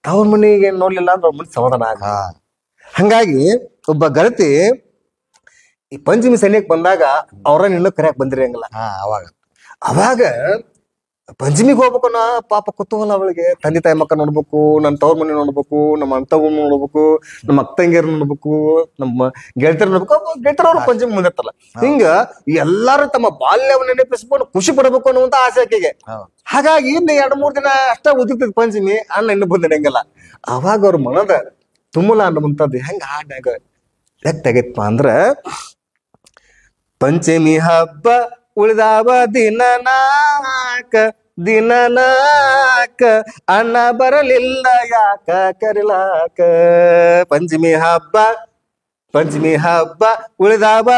ತವ್ರ ಮನೆಗೆ ನೋಡ್ಲಿಲ್ಲ ಅಂದ್ರೆ ಅವ್ರ ಮನೆ ಸಮಾಧಾನ ಆಗ. ಹಂಗಾಗಿ ಒಬ್ಬ ಗೆಳತಿ ಈ ಪಂಚಮಿ ಸೈನ್ಯಕ್ಕೆ ಬಂದಾಗ ಅವ್ರನ್ನ ಇನ್ನೂ ಕರೆಯಕ್ ಬಂದಿರಂಗಿಲ್ಲ. ಅವಾಗ ಪಂಚಮಿಗೆ ಹೋಗ್ಬೇಕು ನಾ ಪಾಪ ಕುತೂಹಲ ಅವಳಿಗೆ. ತಂದೆ ತಾಯಿ ಮಕ್ಕ ನೋಡ್ಬೇಕು, ನನ್ನ ತವ್ರ ಮನೆ ನೋಡ್ಬೇಕು, ನಮ್ಮ ಅಂತವ್ ನೋಡ್ಬೇಕು, ನಮ್ಮ ಅಕ್ಕಂಗಿಯರ್ ನೋಡ್ಬೇಕು, ನಮ್ಮ ಗೆಳತಿಯರ್ ನೋಡ್ಬೇಕು. ಗೆಳತಿಯವ್ರು ಪಂಚಮಿ ಮುಂದಿರ್ತಾರಲ್ಲ. ಹಿಂಗ ಎಲ್ಲಾರು ತಮ್ಮ ಬಾಲ್ಯವನ್ನು ನೆನಪಿಸ್ಕೊಂಡು ಖುಷಿ ಪಡ್ಬೇಕು ಅನ್ನುವಂತ ಆಸೆ ಆಕೆಗೆ. ಹಾಗಾಗಿ ಇನ್ನು 2-3 ದಿನ ಅಷ್ಟ ಉದಿರ್ತದ ಪಂಚಮಿ, ಅಣ್ಣ ಇನ್ನು ಬಂದಿರಂಗಿಲ್ಲ. ಅವಾಗ ಅವ್ರ ಮನದ ತುಮುಲ ಅನ್ನುವಂಥದ್ದು ಹೆಂಗ ಹಾಡ್ಯಾಗ ವ್ಯಕ್ತಾಗೈತಪ್ಪ ಅಂದ್ರ, ಪಂಚಮಿ ಹಬ್ಬ ಉಳಿದಾವ ದಿನನಾಕ ಅಣ್ಣ ಬರಲಿಲ್ಲ ಯಾಕ ಕರಿಲಾಕ. ಪಂಚಮಿ ಹಬ್ಬ ಉಳಿದಾವ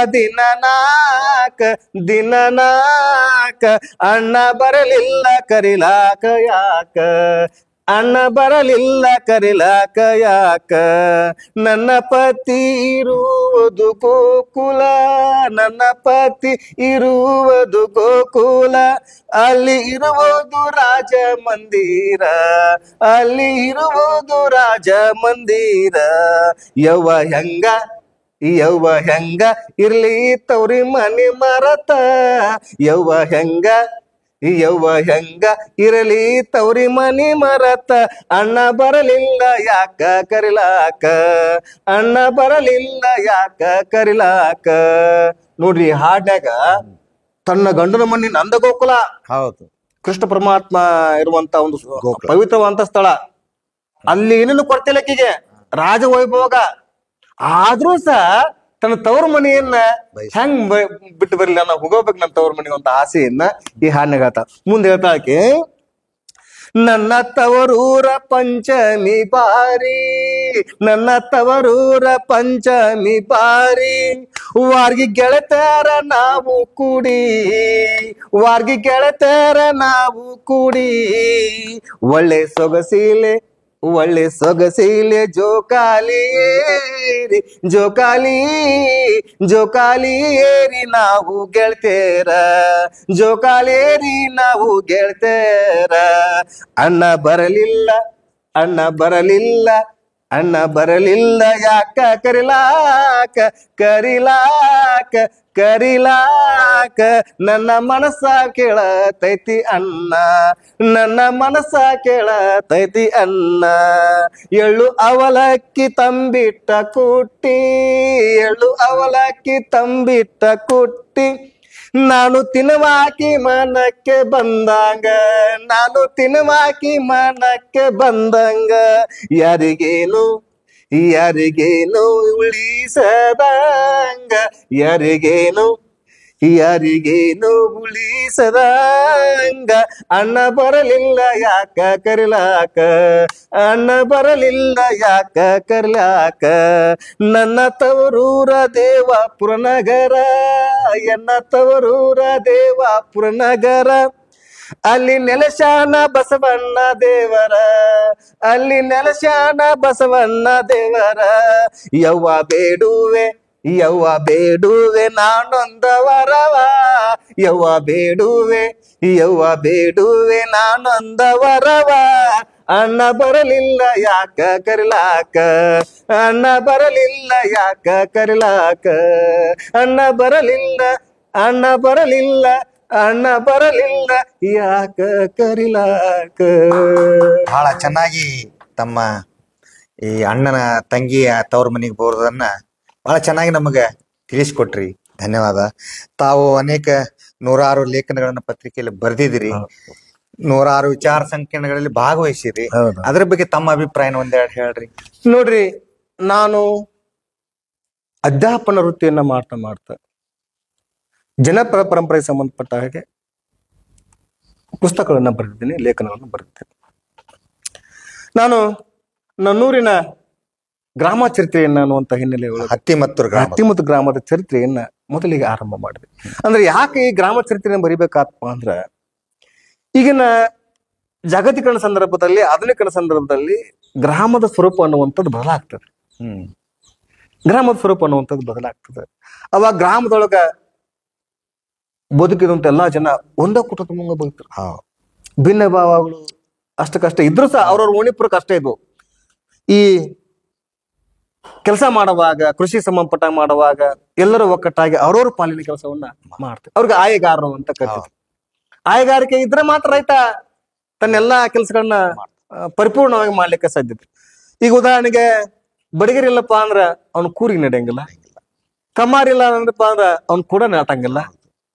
ದಿನನಾಕ ಅಣ್ಣ ಬರಲಿಲ್ಲ ಕರಿಲಾಕ ಯಾಕ. ಅಣ್ಣ ಬರಲಿಲ್ಲ ಕರಿಲಾಕ ಯಾಕ. ನನ್ನ ಪತಿ ಇರುವುದು ಗೋಕುಲ, ನನ್ನ ಪತಿ ಇರುವುದು ಗೋಕುಲ, ಅಲ್ಲಿ ಇರುವುದು ರಾಜ ಮಂದಿರ, ಅಲ್ಲಿ ಇರುವುದು ರಾಜ ಮಂದಿರ. ಯವ್ವ ಹೆಂಗ ಇರ್ಲಿ ತವ್ರಿ ಮನೆ ಮರತ. ಯವ್ವ ಹೆಂಗ ಇರಲಿ ತವ್ರಿ ಮನಿ ಮರತ. ಅಣ್ಣ ಬರಲಿಲ್ಲ ಯಾಕ ಕರಿಲಾಕ, ಅಣ್ಣ ಬರಲಿಲ್ಲ ಯಾಕ ಕರಿಲಾಕ. ನೋಡ್ರಿ ಹಾಡ್ನ್ಯಾಗ ತನ್ನ ಗಂಡನ ಮನಿ ನಂದ ಗೋಕುಲ, ಹೌದು, ಕೃಷ್ಣ ಪರಮಾತ್ಮ ಇರುವಂತ ಒಂದು ಪವಿತ್ರವಂತ ಸ್ಥಳ. ಅಲ್ಲಿ ಏನೇನು ಕೊಡ್ತಿಲ್ಲಕ್ಕಿಗೆ ರಾಜ ವೈಭೋಗ. ಆದ್ರೂ ಸಹ ತನ್ನ ತವ್ರ ಮನೆಯನ್ನ ಹೆಂಗ್ ಬಿಟ್ಟು ಬರಲಿಲ್ಲ, ನಾವು ಹೋಗೋಬೇಕು ನನ್ನ ತವ್ರ ಮನೆಗೆ ಅಂತ ಆಸೆಯನ್ನ ಈ ಹಾಡ್ನಾಗ ಹೇಳ್ತಾ ಮುಂದೆ ಹೇಳ್ತಾ ಆಕೆ, ನನ್ನ ತವರೂರ ಪಂಚಮಿ ಬಾರಿ, ನನ್ನ ತವರೂರ ಪಂಚಮಿ ಬಾರಿ. ವಾರ್ಗಿ ಗೆಳತಾರ ನಾವು ಕೂಡಿ, ವಾರ್ಗಿ ಗೆಳತಾರ ನಾವು ಕೂಡಿ. ಒಳ್ಳೆ ಸೊಗಸಿಲೆ ಜೋಕಾಲಿ ಏರಿ ನಾವು ಗೆಳ್ತೇರ, ಜೋಕಾಲೇರಿ ನಾವು ಗೆಳ್ತೇರ. ಅಣ್ಣ ಬರಲಿಲ್ಲ ಯಾಕ ಕರಿಲಾಕ. ನನ್ನ ಮನಸ್ಸ ಕೇಳತೈತಿ ಅಣ್ಣ, ನನ್ನ ಮನಸ್ಸ ಕೇಳತೈತಿ ಅಣ್ಣ. ಎಳ್ಳು ಅವಲಕ್ಕಿ ತಂಬಿಟ್ಟ ಕುಟ್ಟಿ, ಎಳ್ಳು ಅವಲಕ್ಕಿ ತಂಬಿಟ್ಟ ಕುಟ್ಟಿ, ನಾನು ತಿನ್ವಾಕಿ ಮನಕ್ಕೆ ಬಂದಂಗ, ನಾನು ತಿನ್ವಾಕಿ ಮನಕ್ಕೆ ಬಂದಂಗ, ಯಾರಿಗೇನು ಯಾರಿಗೇನು ಉಳಿಸದಂಗ, ಯಾರಿಗೇನು ಯಾರಿಗೇನು ಉಳಿಸದಂಗ. ಅಣ್ಣ ಬರಲಿಲ್ಲ ಯಾಕ ಕರಿಲಾಕ, ಅಣ್ಣ ಬರಲಿಲ್ಲ ಯಾಕ ಕರಿಲಾಕ. ನನ್ನ ತವರೂರ ದೇವಾಪುರ ನಗರ, ಎನ್ನ ತವರೂರ ದೇವಾಪುರ ನಗರ. ಅಲ್ಲಿ ನೆಲೆಶಾನ ಬಸವಣ್ಣ ದೇವರ, ಅಲ್ಲಿ ನೆಲೆಶಾನ ಬಸವಣ್ಣ ದೇವರ. ಯವ್ವ ಬೇಡುವೆ ಯವ್ವ ಬೇಡುವೆ ನಾನೊಂದ ವರವ, ಯವ್ವ ಬೇಡುವೆ ಯವ್ವ ಬೇಡುವೆ ನಾನೊಂದ ವರವ. ಅಣ್ಣ ಬರಲಿಲ್ಲ ಯಾಕ ಕರಿಲಾಕ, ಅಣ್ಣ ಬರಲಿಲ್ಲ ಯಾಕ ಕರಿಲಾಕ. ಅಣ್ಣ ಬರಲಿಲ್ಲ ಅಣ್ಣ ಬರಲಿಲ್ಲ ಅಣ್ಣ ಬರಲಿಲ್ಲ ಯಾಕ ಕರಿಲಾಕ. ಬಹಳ ಚೆನ್ನಾಗಿ ತಮ್ಮ ಈ ಅಣ್ಣನ ತಂಗಿಯ ತವ್ರ ಮನೆಗೆ ಬರೋದನ್ನ ಬಹಳ ಚೆನ್ನಾಗಿ ನಮಗೆ ತಿಳಿಸ್ಕೊಟ್ರಿ. ಧನ್ಯವಾದ. ತಾವು ಅನೇಕ ನೂರಾರು ಲೇಖನಗಳನ್ನ ಪತ್ರಿಕೆಯಲ್ಲಿ ಬರೆದಿದ್ದೀರಿ, ನೂರಾರು ವಿಚಾರ ಸಂಕಿರಣಗಳಲ್ಲಿ ಭಾಗವಹಿಸಿರಿ. ಅದ್ರ ಬಗ್ಗೆ ತಮ್ಮ ಅಭಿಪ್ರಾಯನ ಒಂದೆರಡು ಹೇಳ್ರಿ. ನೋಡ್ರಿ, ನಾನು ಅಧ್ಯಾಪನ ವೃತ್ತಿಯನ್ನ ಮಾಡ್ತಾ ಮಾಡ್ತಾ ಪರಂಪರೆಗೆ ಸಂಬಂಧಪಟ್ಟ ಹಾಗೆ ಪುಸ್ತಕಗಳನ್ನ ಬರೆದಿದ್ದೀನಿ, ಲೇಖನಗಳನ್ನು ಬರೆದಿದ್ದೇನೆ. ನಾನು ನನ್ನೂರಿನ ಗ್ರಾಮ ಚರಿತ್ರೆಯನ್ನ ಅನ್ನುವಂತ ಹಿನ್ನೆಲೆ ಹತ್ತಿಮತ್ತು ಗ್ರಾಮದ ಚರಿತ್ರೆಯನ್ನ ಮೊದಲಿಗೆ ಆರಂಭ ಮಾಡಿದೆ. ಅಂದ್ರೆ ಯಾಕೆ ಈ ಗ್ರಾಮ ಚರಿತ್ರೆಯನ್ನು ಬರಿಬೇಕಾತ್ಮ ಅಂದ್ರ, ಈಗಿನ ಜಾಗತೀಕರಣ ಸಂದರ್ಭದಲ್ಲಿ, ಆಧುನೀಕರಣ ಸಂದರ್ಭದಲ್ಲಿ ಗ್ರಾಮದ ಸ್ವರೂಪ ಅನ್ನುವಂಥದ್ದು ಬದಲಾಗ್ತದೆ. ಗ್ರಾಮದ ಸ್ವರೂಪ ಅನ್ನುವಂಥದ್ದು ಬದಲಾಗ್ತದೆ. ಅವಾಗ ಗ್ರಾಮದೊಳಗ ಬದುಕಿದಂತ ಎಲ್ಲಾ ಜನ ಒಂದ ಕುಟುಂಬ ಬದುಕ್ತಾರೆ. ಭಿನ್ನ ಭಾವಗಳು ಅಷ್ಟಕ್ಕಷ್ಟ ಇದ್ರು ಸಹ ಅವ್ರವ್ರ ಓಣಿಪುರಕ್ಕೆ ಅಷ್ಟೇ ಇದ್ವು. ಈ ಕೆಲಸ ಮಾಡುವಾಗ, ಕೃಷಿ ಸಂಬಂಧಪಟ್ಟ ಮಾಡುವಾಗ ಎಲ್ಲರೂ ಒಕ್ಕಟ್ಟಾಗಿ ಅವ್ರವ್ರ ಪಾಲಿನ ಕೆಲಸವನ್ನ ಮಾಡ್ತಾರೆ. ಅವ್ರಿಗೆ ಆಯಗಾರರು ಅಂತ ಕರೀತಾರೆ. ಆಯಗಾರಿಕೆ ಇದ್ರೆ ಮಾತ್ರ ರೈತ ತನ್ನೆಲ್ಲಾ ಕೆಲಸಗಳನ್ನ ಪರಿಪೂರ್ಣವಾಗಿ ಮಾಡ್ಲಿಕ್ಕೆ ಸಾಧ್ಯತೆ. ಈಗ ಉದಾಹರಣೆಗೆ ಬಡಗರಿ ಇಲ್ಲಪ್ಪ ಅಂದ್ರ ಅವ್ನ ಕೂರಿಗೆ ನಡೆಯಂಗಿಲ್ಲ, ಕಮ್ಮಾರಿಲ್ಲ ಅಂದ್ರಪ್ಪ ಅಂದ್ರ ಅವ್ನ ಕೂಡ ನಾಟಂಗಿಲ್ಲ.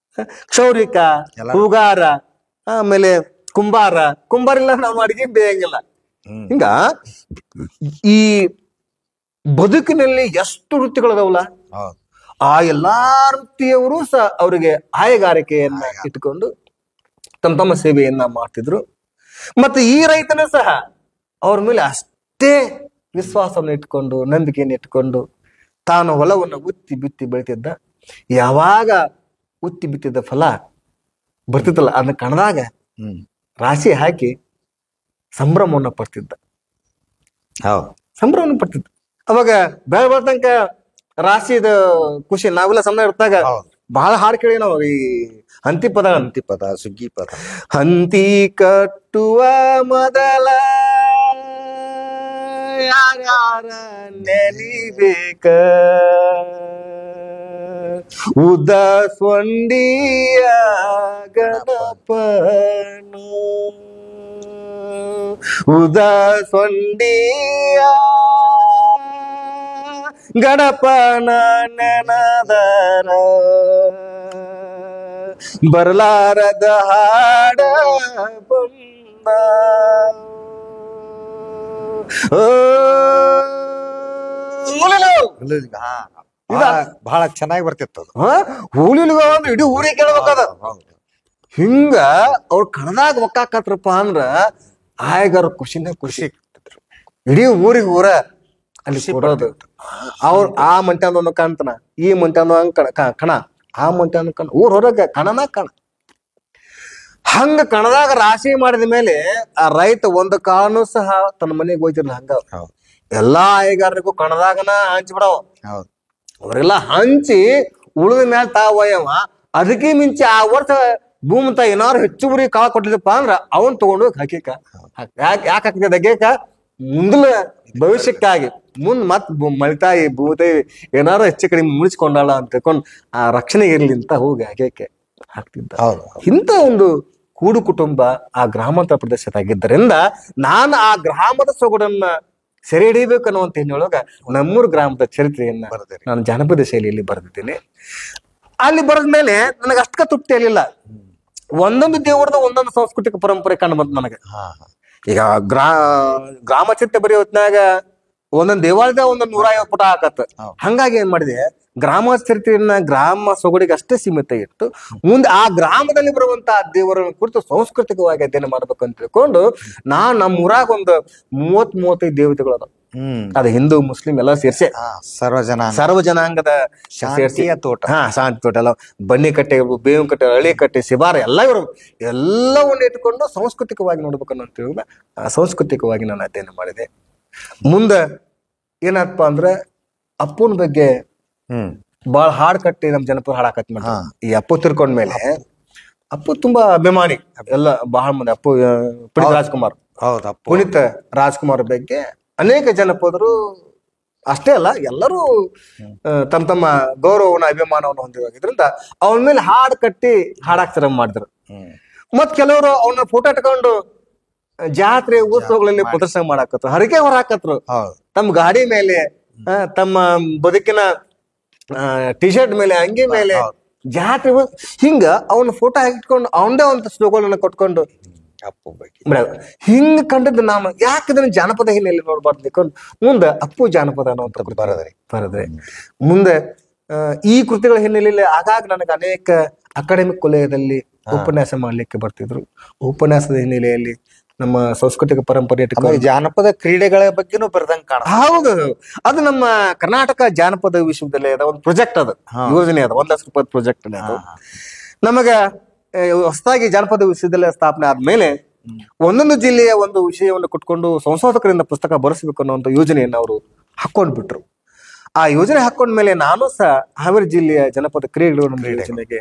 ಕ್ಷೌರಿಕ, ಹೂಗಾರ, ಆಮೇಲೆ ಕುಂಬಾರ ಇಲ್ಲ ನಾವು ಅಡಿಗೆ ಬೇಯಂಗಿಲ್ಲ. ಹಿಂಗ ಈ ಬದುಕಿನಲ್ಲಿ ಎಷ್ಟು ವೃತ್ತಿಗಳದವಲ್ಲ, ಆ ಎಲ್ಲಾ ವೃತ್ತಿಯವರು ಸಹ ಅವರಿಗೆ ಆಯಗಾರಿಕೆಯನ್ನ ಇಟ್ಕೊಂಡು ತಮ್ಮ ತಮ್ಮ ಸೇವೆಯನ್ನ ಮಾಡ್ತಿದ್ರು. ಮತ್ತೆ ಈ ರೈತನು ಸಹ ಅವ್ರ ಮೇಲೆ ಅಷ್ಟೇ ವಿಶ್ವಾಸವನ್ನು ಇಟ್ಕೊಂಡು, ನಂಬಿಕೆಯನ್ನು ಇಟ್ಕೊಂಡು ತಾನು ಹೊಲವನ್ನು ಉತ್ತಿ ಬಿತ್ತಿ ಬೆಳಿತಿದ್ದ. ಯಾವಾಗ ಉತ್ತಿ ಬಿತ್ತಿದ್ದ ಫಲ ಬರ್ತಿತ್ತಲ್ಲ, ಅದನ್ನ ಕಣದಾಗ ರಾಶಿ ಹಾಕಿ ಸಂಭ್ರಮವನ್ನ ಪಡ್ತಿದ್ದ. ಸಂಭ್ರಮವನ್ನು ಪಡ್ತಿದ್ದ. ಅವಾಗ ಬೆಳೆ ಬರ್ತಂಕ ರಾಶಿದ ಖುಷಿ ನಾವೆಲ್ಲ ಸಣ್ಣ ಇರ್ತಾಗ ಬಹಳ ಹಾಡು ಕೇಳಿ ನಾವು. ಈ ಹಂತಿ ಪದ ಸುಗ್ಗಿ ಪದ. ಹಂತಿ ಕಟ್ಟುವ ಮೊದಲ ಯಾರ್ಯಾರ ನೆನಿಬೇಕ, ಉದ ಸೊಂಡಿಯ ಗಣಪನು, ಉದ ಸೊಂಡಿಯ ಗಣಪನ ನೆನದರ ಬರಲಾರದ ಹಾಡ ಬಂದ. ಬಹಳ ಚೆನ್ನಾಗಿ ಬರ್ತಿತ್ತು ಅದು. ಹೂಲಿಲ್ಗ ಒಂದು ಇಡೀ ಊರಿಗೆ ಕೇಳ್ಬೇಕದ. ಹಿಂಗ ಅವ್ರ ಕಣದಾಗ ಒಕ್ಕಾಕತ್ರಪ್ಪ ಅಂದ್ರ ಆಯಗಾರ ಖುಷಿನ ಖುಷಿ. ಇಡೀ ಊರಿಗೆ ಊರ ಅಲ್ಲಿ ಕೊಡೋದು. ಅವ್ರ ಆ ಮಂಟ್ಯಾನ ಕಾಣ್ತಾನ, ಈ ಮಂಟ್ಯಾನ ಕಣ, ಆ ಮಂಟ್ಯಾನ ಕಣ, ಊರ್ ಹೊರಗ ಕಣನ ಕಣ. ಹಂಗ ಕಣದಾಗ ರಾಶಿ ಮಾಡಿದ ಮೇಲೆ ಆ ರೈತ ಒಂದು ಕಾಳನು ಸಹ ತನ್ನ ಮನೆಗೆ ಹೋಯ್ತಿರ್ಲ. ಹಂಗ ಎಲ್ಲಾ ಆಯಗಾರರಿಗೂ ಕಣದಾಗನ ಹಂಚ್ಬಿಡವ. ಅವರೆಲ್ಲ ಹಂಚಿ ಉಳಿದ ಮೇಲೆ ತಾವಯವ. ಅದಕ್ಕೆ ಮಿಂಚಿ ಆ ವರ್ಷ ಭೂಮಿ ತ ಏನಾರು ಹೆಚ್ಚುವರಿ ಕಾಳ ಕೊಟ್ಟಿದಪ್ಪ ಅಂದ್ರ ಅವನ್ ತಗೊಂಡು ಹಾಕಿಕ. ಯಾಕೆ ಹಾಕಿದ ದಗ್ಗೇಕ ಮುಂದಲ ಭವಿಷ್ಯಕ್ಕಾಗಿ ಮುಂದ್ ಮತ್ ಮಳಿತಾಯಿ ಭೂತಾಯಿ ಏನಾರು ಹೆಚ್ಚು ಕಡಿಮೆ ಮುಳಿಸ್ಕೊಂಡಾಳ ಅಂತ ತಿಳ್ಕೊಂಡು ಆ ರಕ್ಷಣೆಗೆ ಇರ್ಲಿ ಅಂತ ಹೋಗಿ ಹಾಕೇಕೆ ಹಾಕ್ತಿದ್ದ. ಇಂಥ ಒಂದು ಕೂಡು ಕುಟುಂಬ ಆ ಗ್ರಾಮಾಂತರ ಪ್ರದೇಶದಾಗಿದ್ದರಿಂದ ನಾನು ಆ ಗ್ರಾಮದ ಸೊಗಡನ್ನ ಸೆರೆ ಹಿಡಿಬೇಕು ಅನ್ನುವಂತ ಹಿನ್ನೊಳಗ ನಮ್ಮೂರು ಗ್ರಾಮದ ಚರಿತ್ರೆಯನ್ನ ನಾನು ಜಾನಪದ ಶೈಲಿಯಲ್ಲಿ ಬರೆದಿದ್ದೇನೆ. ಅಲ್ಲಿ ಬರದ್ಮೇಲೆ ನನಗೆ ಅಷ್ಟಕ್ಕ ತೃಪ್ತಿ ಆಗಲಿಲ್ಲ. ಒಂದೊಂದು ದೇವರದ ಒಂದೊಂದು ಸಾಂಸ್ಕೃತಿಕ ಪರಂಪರೆ ಕಂಡು ಬಂತು ನನಗೆ. ಹಾ ಹಾ ಈಗ ಗ್ರಾಮ ಚಿಟ್ಟೆ ಬರೆಯೋ ಹೊತ್ನಾಗ ಒಂದೊಂದು ದೇವಾಲಯದ ಒಂದೊಂದು 150 ಪುಟ ಹಾಕತ್ತ. ಹೌದು. ಹಂಗಾಗಿ ಏನ್ ಮಾಡಿದೆ, ಗ್ರಾಮ ಚರಿತ್ರೆಯನ್ನ ಗ್ರಾಮ ಸೊಗಡಿಗೆ ಅಷ್ಟೇ ಸೀಮಿತ ಇಟ್ಟು ಮುಂದೆ ಆ ಗ್ರಾಮದಲ್ಲಿ ಬರುವಂತಹ ದೇವರ ಕುರಿತು ಸಾಂಸ್ಕೃತಿಕವಾಗಿ ಅಧ್ಯಯನ ಮಾಡ್ಬೇಕು ಅಂತ ತಿಳ್ಕೊಂಡು ನಮ್ಮ ಊರಾಗ ಒಂದು 30-35 ದೇವತೆಗಳು ಅದಾವ. ಅದು ಹಿಂದೂ ಮುಸ್ಲಿಂ ಎಲ್ಲ ಸೇರ್ಸೆ ಸರ್ವ ಜನಾಂಗದ ಶಾಂತಿಯ ತೋಟ. ಶಾಂತಿ ತೋಟ ಎಲ್ಲ, ಬನ್ನಿ ಕಟ್ಟೆ, ಬೇವಿನ ಕಟ್ಟೆ, ಹಳಿ ಕಟ್ಟೆ, ಶಿಬಾರ ಎಲ್ಲ ಇವರು ಎಲ್ಲವನ್ನ ಇಟ್ಕೊಂಡು ಸಾಂಸ್ಕೃತಿಕವಾಗಿ ನೋಡ್ಬೇಕನ್ನೋ ಹೇಳಿ ಸಾಂಸ್ಕೃತಿಕವಾಗಿ ನಾನು ಅಧ್ಯಯನ ಮಾಡಿದೆ. ಮುಂದೆ ಏನಪ್ಪ ಅಂದ್ರೆ ಅಪ್ಪನ ಬಗ್ಗೆ ಬಾಳ ಹಾಡ್ ಕಟ್ಟಿ ನಮ್ ಜನಪದ ಹಾಡಾಕತ್ ಮಾಡ. ಈ ಅಪ್ಪು ತಿರ್ಕೊಂಡ್ಮೇಲೆ ಅಪ್ಪು ತುಂಬಾ ಅಭಿಮಾನಿ ಎಲ್ಲ ಬಹಳ ಮಂದಿ. ಅಪ್ಪು ಪುನೀತ್ ರಾಜ್ಕುಮಾರ್, ಪುನೀತ್ ರಾಜ್ಕುಮಾರ್ ಬಗ್ಗೆ ಅನೇಕ ಜನಪದರು ಅಷ್ಟೇ ಅಲ್ಲ ಎಲ್ಲರೂ ತಮ್ಮ ತಮ್ಮ ಗೌರವನ ಅಭಿಮಾನವನ್ನು ಹೊಂದಿರೋದ್ರಿಂದ ಅವನ ಮೇಲೆ ಹಾಡ್ ಕಟ್ಟಿ ಹಾಡಾಕ್ ಶ್ರಮ ಮಾಡಿದ್ರು. ಮತ್ ಕೆಲವರು ಅವನ ಫೋಟೋ ಇಟ್ಕೊಂಡು ಜಾತ್ರೆ ಉತ್ಸವಗಳಲ್ಲಿ ಪ್ರದರ್ಶನ ಮಾಡಾಕತ್ರು, ಹರಕೆ ಹೊರ ಹಾಕತ್ರು ತಮ್ಮ ಗಾಡಿ ಮೇಲೆ, ತಮ್ಮ ಬದುಕಿನ ಟಿ ಶರ್ಟ್ ಮೇಲೆ, ಅಂಗಿ ಮೇಲೆ, ಜಾತ್ರೆ ಹಿಂಗ ಅವನ ಫೋಟೋ ಇಟ್ಕೊಂಡು ಅವನದೇ ಒಂದು ಸ್ಲೋಗನ್ ಕೊಟ್ಕೊಂಡು ಅಪ್ಪು ಬಗ್ಗೆ ಹಿಂಗ ಕಂಡದ್ದು ನಾನು ಯಾಕೆ ಇದನ್ನ ಜಾನಪದ ಹಿನ್ನೆಲೆ ನೋಡ್ಬಾರ್ದು ಮುಂದೆ ಅಪ್ಪು ಜಾನಪದ ಅನ್ನೋ ಬರದ್ರೆ ಮುಂದೆ ಈ ಕೃತಿಗಳ ಹಿನ್ನೆಲೆಯಲ್ಲಿ ಆಗಾಗ ನನಗೆ ಅನೇಕ ಅಕಾಡೆಮಿಕ್ ವಲಯದಲ್ಲಿ ಉಪನ್ಯಾಸ ಮಾಡ್ಲಿಕ್ಕೆ ಬರ್ತಿದ್ರು. ಉಪನ್ಯಾಸದ ಹಿನ್ನೆಲೆಯಲ್ಲಿ ನಮ್ಮ ಸಾಂಸ್ಕೃತಿಕ ಪರಂಪರೆ ಜಾನಪದ ಕ್ರೀಡೆಗಳ ಬಗ್ಗೆನೂ ಬರ್ದಂಗ ಕಾಣ. ಹೌದು, ಅದು ನಮ್ಮ ಕರ್ನಾಟಕ ಜಾನಪದ ವಿಶ್ವವಿದ್ಯಾಲಯದ ಒಂದು ಪ್ರಾಜೆಕ್ಟ್, ಅದು ಯೋಜನೆ, ಅದು 1 ಲಕ್ಷ ರೂಪಾಯಿ ಪ್ರಾಜೆಕ್ಟ್. ಅದು ನಮಗ ಹೊಸದಾಗಿ ಜಾನಪದ ವಿಶ್ವವಿದ್ಯಾಲಯ ಸ್ಥಾಪನೆ ಆದ್ಮೇಲೆ ಒಂದೊಂದು ಜಿಲ್ಲೆಯ ಒಂದು ವಿಷಯವನ್ನು ಕೊಟ್ಕೊಂಡು ಸಂಶೋಧಕರಿಂದ ಪುಸ್ತಕ ಬರೆಸಬೇಕು ಅನ್ನೋ ಯೋಜನೆಯನ್ನು ಅವರು ಹಾಕೊಂಡ್ಬಿಟ್ರು. ಆ ಯೋಜನೆ ಹಾಕೊಂಡ್ಮೇಲೆ ನಾನು ಸಹ ಹಾವೇರಿ ಜಿಲ್ಲೆಯ ಜನಪದ ಕ್ರೀಡೆಗಳು ಯೋಜನೆಗೆ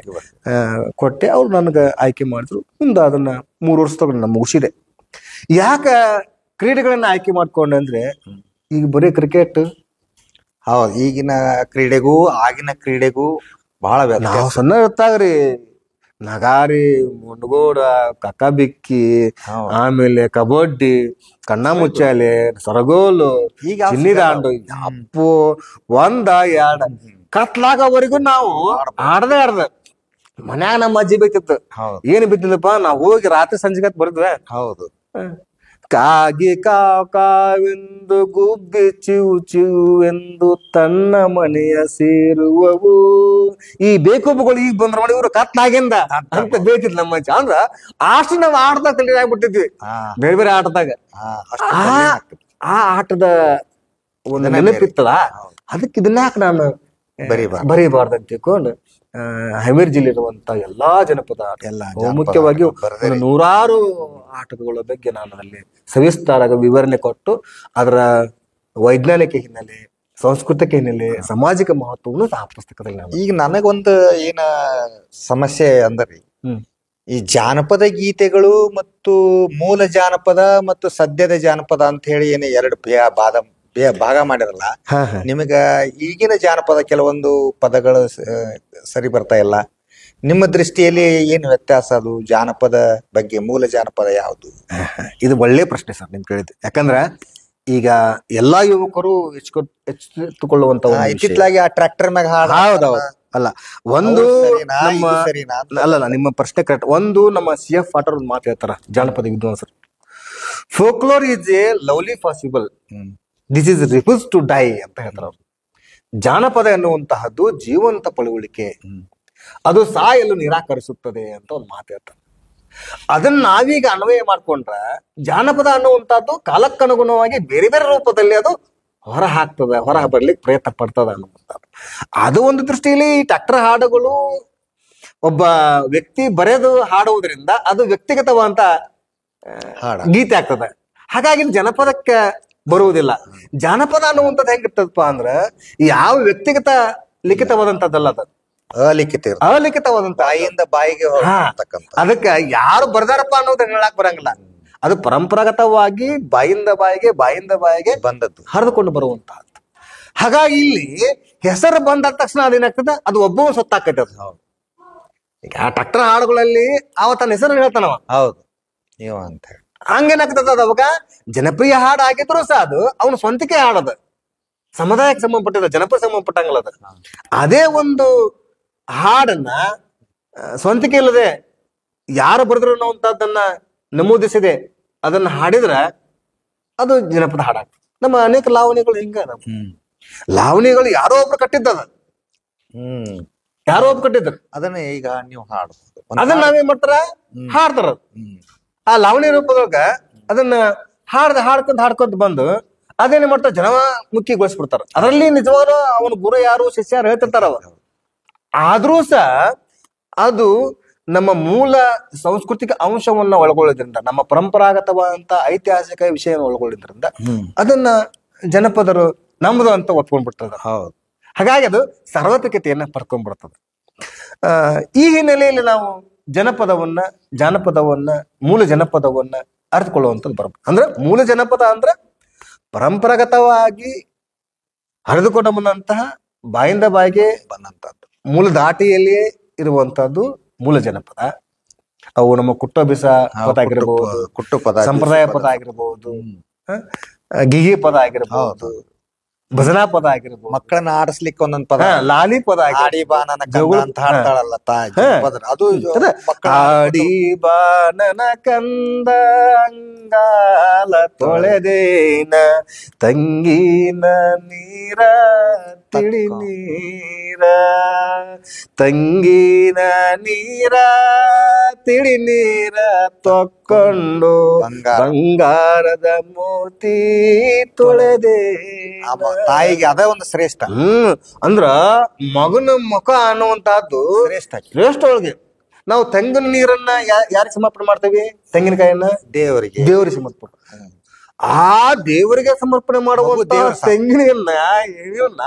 ಕೊಟ್ಟೆ. ಅವ್ರು ನನಗೆ ಆಯ್ಕೆ ಮಾಡಿದ್ರು. ಮುಂದೆ ಅದನ್ನ 3 ವರ್ಷ ತಗೊಂಡು ನಾನು ಮುಗಿಸಿದೆ. ಯಾಕ ಕ್ರೀಡೆಗಳನ್ನ ಆಯ್ಕೆ ಮಾಡ್ಕೊಂಡೆ ಅಂದ್ರೆ, ಈಗ ಬರೀ ಕ್ರಿಕೆಟ್, ಹೌದು, ಈಗಿನ ಕ್ರೀಡೆಗೂ ಆಗಿನ ಕ್ರೀಡೆಗೂ ಬಹಳ ನಾವು ಸಣ್ಣ ಇರ್ತಾಗ್ರಿ ನಗಾರಿ, ಮುಂಡಗೋಡ, ಕಕ್ಕಬಿಕ್ಕಿ, ಆಮೇಲೆ ಕಬಡ್ಡಿ, ಕಣ್ಣ ಮುಚ್ಚಾಲೆ, ಸರಗೋಲು, ಚಿನ್ನಿದಾಂಡು, ಅಪ್ಪು 1-2 ಕತ್ಲಾಗವರೆಗೂ ನಾವು ಆಡ್ದೆ ಮನ್ಯಾಗ ನಮ್ಮ ಅಜ್ಜಿ ಬೇಕಿತ್ತು. ಏನ್ ಬಿತ್ತಿಲ್ಲಪ್ಪ, ನಾವು ಹೋಗಿ ರಾತ್ರಿ ಸಂಜೆಗತ್ ಬರಿದ್ವಿ. ಹೌದು, ಕಾಗಿ ಕಾವೆಂದು ಗುಬ್ಬಿ ಚಿವು ಚಿವೆಂದು ತನ್ನ ಮನೆಯ ಸೇರುವವು. ಈ ಬೇಕುಬ್ಬಗಳು ಈಗ ಬಂದ್ರ ಮಾಡಿ ಇವ್ರು ಕತ್ಲಾಗಿಂದ ಅಂತ ಬೇಕಿತ್ತು ನಮ್ಮ ಅಜ್ಜ. ಅಂದ್ರ ಅಷ್ಟು ನಾವು ಆಟದಾಗ ತಿಳಿಯಾಗ್ಬಿಟ್ಟಿದ್ವಿ, ಬೇರೆ ಬೇರೆ ಆಟದಾಗ. ಆ ಆಟದ ಒಂದು ನೆನಪಿತ್ತದ, ಅದಕ್ಕೆ ಇದನ್ನ ನಾನು ಬರೀಬಾರ್ದು ಅಂತ ತಿಳ್ಕೊಂಡು ಹಾವೇರಿ ಜಿಲ್ಲೆ ಇರುವಂತ ಎಲ್ಲಾ ಜನಪದ ಮುಖ್ಯವಾಗಿ 100 ಆಟಗಳ ಬಗ್ಗೆ ನಾನು ಅಲ್ಲಿ ಸವಿಸ್ತಾರ ವಿವರಣೆ ಕೊಟ್ಟು ಅದರ ವೈಜ್ಞಾನಿಕ ಹಿನ್ನೆಲೆ, ಸಾಂಸ್ಕೃತಿಕ ಹಿನ್ನೆಲೆ, ಸಾಮಾಜಿಕ ಮಹತ್ವವನ್ನು ಆ ಪುಸ್ತಕದಲ್ಲಿ ಈಗ ನನಗೊಂದು ಏನ ಸಮಸ್ಯೆ ಅಂದ್ರಿ, ಈ ಜಾನಪದ ಗೀತೆಗಳು ಮತ್ತು ಮೂಲ ಜಾನಪದ ಮತ್ತು ಸದ್ಯದ ಜಾನಪದ ಅಂತ ಹೇಳಿ ಏನ 2 ಭಾಗ ಮಾಡಿರಲ್ಲ. ನಿಮಗ ಈಗಿನ ಜಾನಪದ ಕೆಲವೊಂದು ಪದಗಳು ಸರಿ ಬರ್ತಾ ಇಲ್ಲ. ನಿಮ್ಮ ದೃಷ್ಟಿಯಲ್ಲಿ ಏನು ವ್ಯತ್ಯಾಸ? ಅದು ಜಾನಪದ ಬಗ್ಗೆ ಮೂಲ ಜಾನಪದ ಯಾವುದು? ಇದು ಒಳ್ಳೆ ಪ್ರಶ್ನೆ ಸರ್ ನಿಮ್ ಕೇಳಿದ್ದು. ಯಾಕಂದ್ರ ಈಗ ಎಲ್ಲಾ ಯುವಕರು ಎಚ್ಚೆತ್ತುಕೊಳ್ಳುವಂತ ಇತ್ತಿತ್ತಲಾಗಿ ಆ ಟ್ರ್ಯಾಕ್ಟರ್ ಮ್ಯಾಗ ಹೌದೌದು ಅಲ್ಲ, ಒಂದು ಅಲ್ಲಲ್ಲ ನಿಮ್ಮ ಪ್ರಶ್ನೆ ಕರೆಕ್ಟ್. ಒಂದು ನಮ್ಮ CF ಪಾಟೀಲ್ ಒಂದು ಮಾತು ಹೇಳ್ತಾರ, ಜಾನಪದ ವಿದ್ವಾಂಸರು, folklore is a lovely possible, this is refuse to die ಅಂತ ಹೇಳ್ತಾರ ಅವ್ರು. ಜಾನಪದ ಎನ್ನುವಂತಹದ್ದು ಜೀವಂತ ಪಳುವಳಿಕೆ, ಅದು ಸಾಯಲು ನಿರಾಕರಿಸುತ್ತದೆ ಅಂತ ಒಂದು ಮಾತು ಹೇಳ್ತಾರೆ. ಅದನ್ನ ನಾವೀಗ ಅನ್ವಯ ಮಾಡ್ಕೊಂಡ್ರ ಜಾನಪದ ಅನ್ನುವಂಥದ್ದು ಕಾಲಕ್ಕನುಗುಣವಾಗಿ ಬೇರೆ ಬೇರೆ ರೂಪದಲ್ಲಿ ಅದು ಹೊರ ಬರ್ಲಿಕ್ಕೆ ಪ್ರಯತ್ನ ಪಡ್ತದ ಅನ್ನುವಂಥದ್ದು. ಅದು ಒಂದು ದೃಷ್ಟಿಯಲ್ಲಿ ಈ ಟ್ರ್ಯಾಕ್ಟರ್ ಹಾಡುಗಳು ಒಬ್ಬ ವ್ಯಕ್ತಿ ಬರೆದು ಹಾಡುವುದರಿಂದ ಅದು ವ್ಯಕ್ತಿಗತವಾದಂತ ಗೀತೆ ಆಗ್ತದೆ. ಹಾಗಾಗಿ ಜನಪದಕ್ಕೆ ಬರುವುದಿಲ್ಲ. ಜಾನಪದ ಅನ್ನುವಂಥದ್ದು ಹೆಂಗಿರ್ತದಪ್ಪ ಅಂದ್ರ ಯಾವ ವ್ಯಕ್ತಿಗತ ಲಿಖಿತವಾದಂತದ್ದಲ್ಲ, ಅದು ಅಲಿಖಿತವಾದಂತ ಬಾಯಿಯಿಂದ ಬಾಯಿಗೆ. ಅದಕ್ಕೆ ಯಾರು ಬರ್ದಾರಪ್ಪ ಅನ್ನೋದು ಹೇಳಕ್ ಬರಂಗಿಲ್ಲ. ಅದು ಪರಂಪರಾಗತವಾಗಿ ಬಾಯಿಂದ ಬಾಯಿಗೆ ಬಂದದ್ದು, ಹರಿದುಕೊಂಡು ಬರುವಂತಹದ್ದು. ಹಾಗಾಗಿ ಇಲ್ಲಿ ಹೆಸರು ಬಂದ ತಕ್ಷಣ ಅದೇನಾಗ್ತದ, ಅದು ಒಬ್ಬ ಸೊತ್ತಾಕೈತೆ. ಅದು ಈಗ ಆ ಟ್ರ್ಯಾಕ್ಟರ್ ಹಾಡುಗಳಲ್ಲಿ ಅವ ತನ್ನ ಹೆಸರು ಹೇಳ್ತಾನವ, ಹೌದು ನೀವ ಅಂತ ಹೇಳಿ ಹಂಗೇನಾಗ್ತದ. ಅದು ಅವಾಗ ಜನಪ್ರಿಯ ಹಾಡು ಆಗಿದ್ರು ಸಹ ಅದು ಅವನ ಸ್ವಂತಿಕೆ ಹಾಡದ, ಸಮುದಾಯಕ್ಕೆ ಸಂಬಂಧಪಟ್ಟಿದ, ಜನಪ್ರಿಯ ಸಂಬಂಧಪಟ್ಟಂಗಲ್ಲ. ಅದೇ ಒಂದು ಹಾಡನ್ನ ಸ್ವಂತಿಕೆ ಇಲ್ಲದೆ ಯಾರು ಬರೆದ್ರು ಅನ್ನುವಂಥದ್ದನ್ನ ನಮೂದಿಸಿದೆ ಅದನ್ನ ಹಾಡಿದ್ರ ಅದು ಜನಪದ ಹಾಡಾಗ್ತದೆ. ನಮ್ಮ ಅನೇಕ ಲಾವಣಿಗಳು ಹಿಂಗ ಅದಾವ. ಲಾವಣಿಗಳು ಯಾರೋ ಒಬ್ರು ಕಟ್ಟಿದ್ದದ, ಯಾರೋ ಒಬ್ರು ಕಟ್ಟಿದ್ರು. ಅದನ್ನ ಈಗ ನೀವು ಹಾಡ್ಬೋದು. ಅದನ್ನ ನಾವೇನ್ ಮಾಡ್ತಾರ, ಹಾಡ್ತಾರ. ಆ ಲಾವಣಿ ರೂಪದೊಳಗ ಅದನ್ನ ಹಾಡ್ಕೊಂತ ಬಂದು ಅದೇನ್ ಮಾಡ್ತಾರ, ಜನಮುಖಿಗೊಳಿಸ್ಬಿಡ್ತಾರ. ಅದರಲ್ಲಿ ನಿಜವಾದ ಅವನ ಗುರು ಯಾರು, ಶಿಷ್ಯ ಯಾರು ಹೇಳ್ತಿರ್ತಾರ ಅವ. ಆದ್ರೂ ಸಹ ಅದು ನಮ್ಮ ಮೂಲ ಸಾಂಸ್ಕೃತಿಕ ಅಂಶವನ್ನ ಒಳಗೊಳ್ಳೋದ್ರಿಂದ, ನಮ್ಮ ಪರಂಪರಾಗತವಾದಂತ ಐತಿಹಾಸಿಕ ವಿಷಯ ಒಳಗೊಳ್ಳೋದ್ರಿಂದ ಅದನ್ನ ಜನಪದರು ನಮ್ದು ಅಂತ ಒಪ್ಕೊಂಡ್ಬಿಡ್ತದ. ಹೌದು. ಹಾಗಾಗಿ ಅದು ಸಾರ್ವತ್ರಿಕತೆಯನ್ನ ಪಡ್ಕೊಂಡ್ಬಿಡ್ತದೆ. ಈ ಹಿನ್ನೆಲೆಯಲ್ಲಿ ನಾವು ಜಾನಪದವನ್ನ ಮೂಲ ಜನಪದವನ್ನ ಅರ್ಥಕೊಳ್ಳುವಂಥದ್ದು ಬರಬೇಕು. ಅಂದ್ರೆ ಮೂಲ ಜನಪದ ಅಂದ್ರೆ ಪರಂಪರಾಗತವಾಗಿ ಹರಿದುಕೊಂಡು ಬಂದಂತಹ ಬಾಯಿಂದ ಬಾಯಿಗೆ ಬಂದಂತಹದ್ದು, ಮೂಲ ದಾಟಿಯಲ್ಲಿಯೇ ಇರುವಂತಹದ್ದು ಮೂಲ ಜನಪದ. ಅವು ನಮ್ಮ ಕುಟ್ಟಬಿಸ ಪದ ಆಗಿರಬಹುದು, ಸಂಪ್ರದಾಯ ಪದ ಆಗಿರಬಹುದು, ಗಿಗಿ ಪದ ಆಗಿರಬಹುದು, ಭಜನಾ ಪದ ಆಗಿರ್ಬೋದು, ಮಕ್ಕಳನ್ನ ಆಡಿಸ್ಲಿಕ್ಕೆ ಒಂದೊಂದ್ ಪದ, ಲಾಲಿ ಪದ ಆಡಿ ಬಾ ನನ್ನ ಕಂದ ಅಂತ ಹಾಡ್ತಾಳಲ್ಲ ಅದು ಆಡಿ ಬಾ ನನ್ನ ಕಂದ ಅಂಗಾಲ ತೊಳೆದೇನ ತಂಗಿನ ನೀರ ತಿಳಿ ನೀರ, ತಂಗಿನ ನೀರ ತಿಳಿ ನೀರ ತೊಕ್ಕೊಂಡು ಬಂಗಾರದ ಮೋತಿ ತೊಳೆದೇ. ತಾಯಿಗೆ ಅದೇ ಒಂದು ಶ್ರೇಷ್ಠ. ಅಂದ್ರ ಮಗನ ಮುಖ ಅನ್ನುವಂತಹದ್ದು ಶ್ರೇಷ್ಠ. ಒಳಗೆ ನಾವು ತೆಂಗಿನ ನೀರನ್ನ ಯಾರಿಗೆ ಸಮರ್ಪಣೆ ಮಾಡ್ತೇವಿ? ತೆಂಗಿನಕಾಯಿಯನ್ನ ದೇವರಿಗೆ ಸಮರ್ಪಣೆ. ಆ ದೇವರಿಗೆ ಸಮರ್ಪಣೆ ಮಾಡುವಂತ ತೆಂಗಿನ ಎಣ್ಣೆಯನ್ನ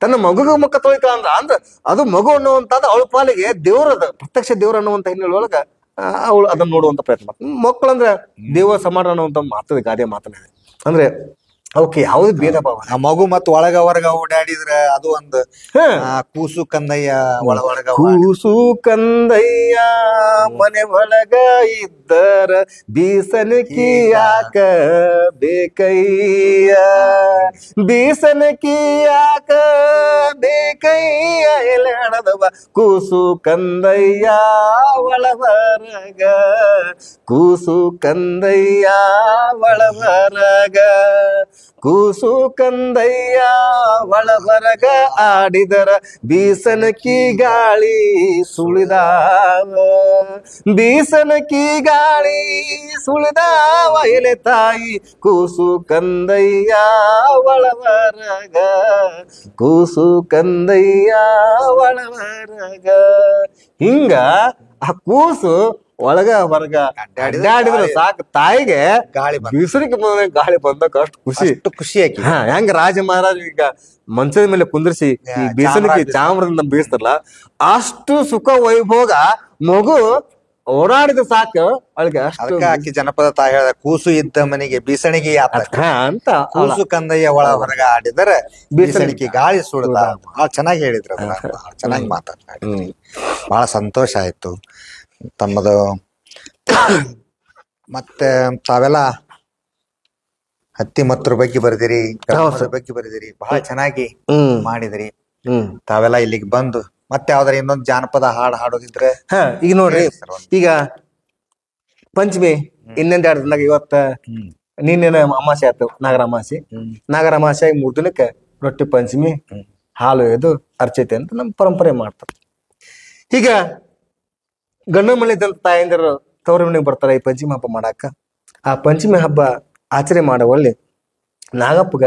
ತನ್ನ ಮಗುಗ ಮುಖ ತೊಳಿತ ಅಂದ್ರ ಅದು ಮಗು ಅನ್ನುವಂಥದ್ದು ಅವಳ ಪಾಲಿಗೆ ದೇವರದ ಪ್ರತ್ಯಕ್ಷ ದೇವ್ರ ಅನ್ನುವಂತ ಹಿನ್ನೆಲೆ ಒಳಗ ಅವಳು ಅದನ್ನ ನೋಡುವಂತ ಪ್ರಯತ್ನ ಮಾಡ್ತಾರೆ. ಮಕ್ಕಳಂದ್ರೆ ದೇವ ಸಮಾನ ಅನ್ನುವಂತ ಮಾತದ ಗಾದೆ ಮಾತನಾಡಿದೆ. ಅಂದ್ರೆ ಅವಕ್ಕೆ ಯಾವುದೇ ಭೇದ ಭಾವ. ಆ ಮಗು ಮತ್ ಒಳಗ ಹೊರಗ ಓಡಾಡಿದ್ರೆ ಅದು ಒಂದು ಕೂಸು ಕಂದಯ್ಯ ಒಳಗ ಕೂಸು ಕಂದಯ್ಯ ಮನೆ ಒಳಗ ಇದ್ದರ ಬೀಸನಕಿ ಯಾಕ ಬೇಕಯ್ಯ, ಬೀಸನಕಿ ಯಾಕ ಬೇಕಯ್ಯ ಎಲೆ ಹಣದವ ಕೂಸು ಕಂದಯ್ಯ ಒಳವರಗ, ಕೂಸು ಕಂದಯ್ಯ ಒಳವರಗ, ಕೂಸು ಕಂದಯ್ಯ ಒಳವರಗ ಆಡಿದರ ಬೀಸನಕಿ ಗಾಳಿ ಸುಳಿದಾವ, ಬೀಸನಕಿ ಗಾಳಿ ಸುಳಿದಾವ ಎಲೆ ತಾಯಿ ಕೂಸು ಕಂದಯ್ಯ ಒಳವರಗ, ಕೂಸು ಕಂದಯ್ಯ ಒಳವರಗ. ಹಿಂಗ ಆ ಕೂಸು ಒಳಗ ಹೊರಗ ಅಡ್ಡಾಡಿದ್ರೆ ಸಾಕು ತಾಯಿಗೆ ಗಾಳಿ ಬೀಸನಿಗೆ ಗಾಳಿ ಬಂದಾಗ ಅಷ್ಟು ಖುಷಿಯಾಗಿ. ಹೆಂಗ ರಾಜ ಮಹಾರಾಜ ಈಗ ಮಂಚದ ಮೇಲೆ ಕುಂದ್ರಿಸಿ ಈ ಬೀಸನಿಗೆ ಚಾಮರದಿಂದ ಬೀಸ್ತಾರಲ್ಲ, ಅಷ್ಟು ಸುಖ ವೈಭೋಗ ಮಗು ಓಡಾಡಿದ ಸಾಕು ಅವಳಿಗೆ. ಅಷ್ಟು ಆಕಿ ಜನಪದ ತಾಯಿ ಹೇಳ್ದ ಕೂಸು ಇದ್ದ ಮನೆಗೆ ಬೀಸಣಿಗೆ ಅಂತ. ಕೂಸು ಕಂದಯ್ಯ ಒಳ ಹೊರಗ ಆಡಿದರೆ ಬೀಸಣಿಗೆ ಗಾಳಿ ಸುಳ್ದ. ಬಹಳ ಚೆನ್ನಾಗಿ ಹೇಳಿದ್ರು, ಚೆನ್ನಾಗಿ ಮಾತಾಡ್ತಾರೆ. ಬಹಳ ಸಂತೋಷ ಆಯ್ತು ತಮ್ಮದು. ಮತ್ತೆ ತಾವೆಲ್ಲ ಹತ್ತಿ ಮತ್ರ ಬಗ್ಗೆ ಬರೆದಿರಿ, ಬಗ್ಗೆ ಬರೆದಿರಿ, ಬಹಳ ಚೆನ್ನಾಗಿ ಮಾಡಿದಿರಿ. ತಾವೆಲ್ಲ ಇಲ್ಲಿಗೆ ಬಂದು ಮತ್ತೆ ಯಾವ್ದಾರ ಇನ್ನೊಂದು ಜಾನಪದ ಹಾಡು ಹಾಡೋದಿದ್ರೆ? ಈಗ ನೋಡ್ರಿ, ಈಗ ಪಂಚಮಿ ಇನ್ನೊಂದ್ 2 ದಿನದಾಗ ಇವತ್ತ ನಿನ್ನೆ ಅಮಾಸೆ ಆಯ್ತು, ನಾಗರ ಅಮಾಸೆ. ನಾಗರ ಅಮಾಸೆ 3 ದಿನಕ್ಕೆ ರೊಟ್ಟಿ ಪಂಚಮಿ, ಹಾಲು ಎದು ಅರ್ಚೈತೆ ಅಂತ ನಮ್ಮ ಪರಂಪರೆ ಮಾಡ್ತಾರೆ. ಈಗ ಗಂಡು ಮನೆದಂತ ತಾಯಂದಿರು ತವರು ಮನೆಗೆ ಬರ್ತಾರೆ ಈ ಪಂಚಮಿ ಹಬ್ಬ ಮಾಡಾಕ. ಆ ಪಂಚಮಿ ಹಬ್ಬ ಆಚರಣೆ ಮಾಡುವಲ್ಲಿ ನಾಗಪ್ಪಗ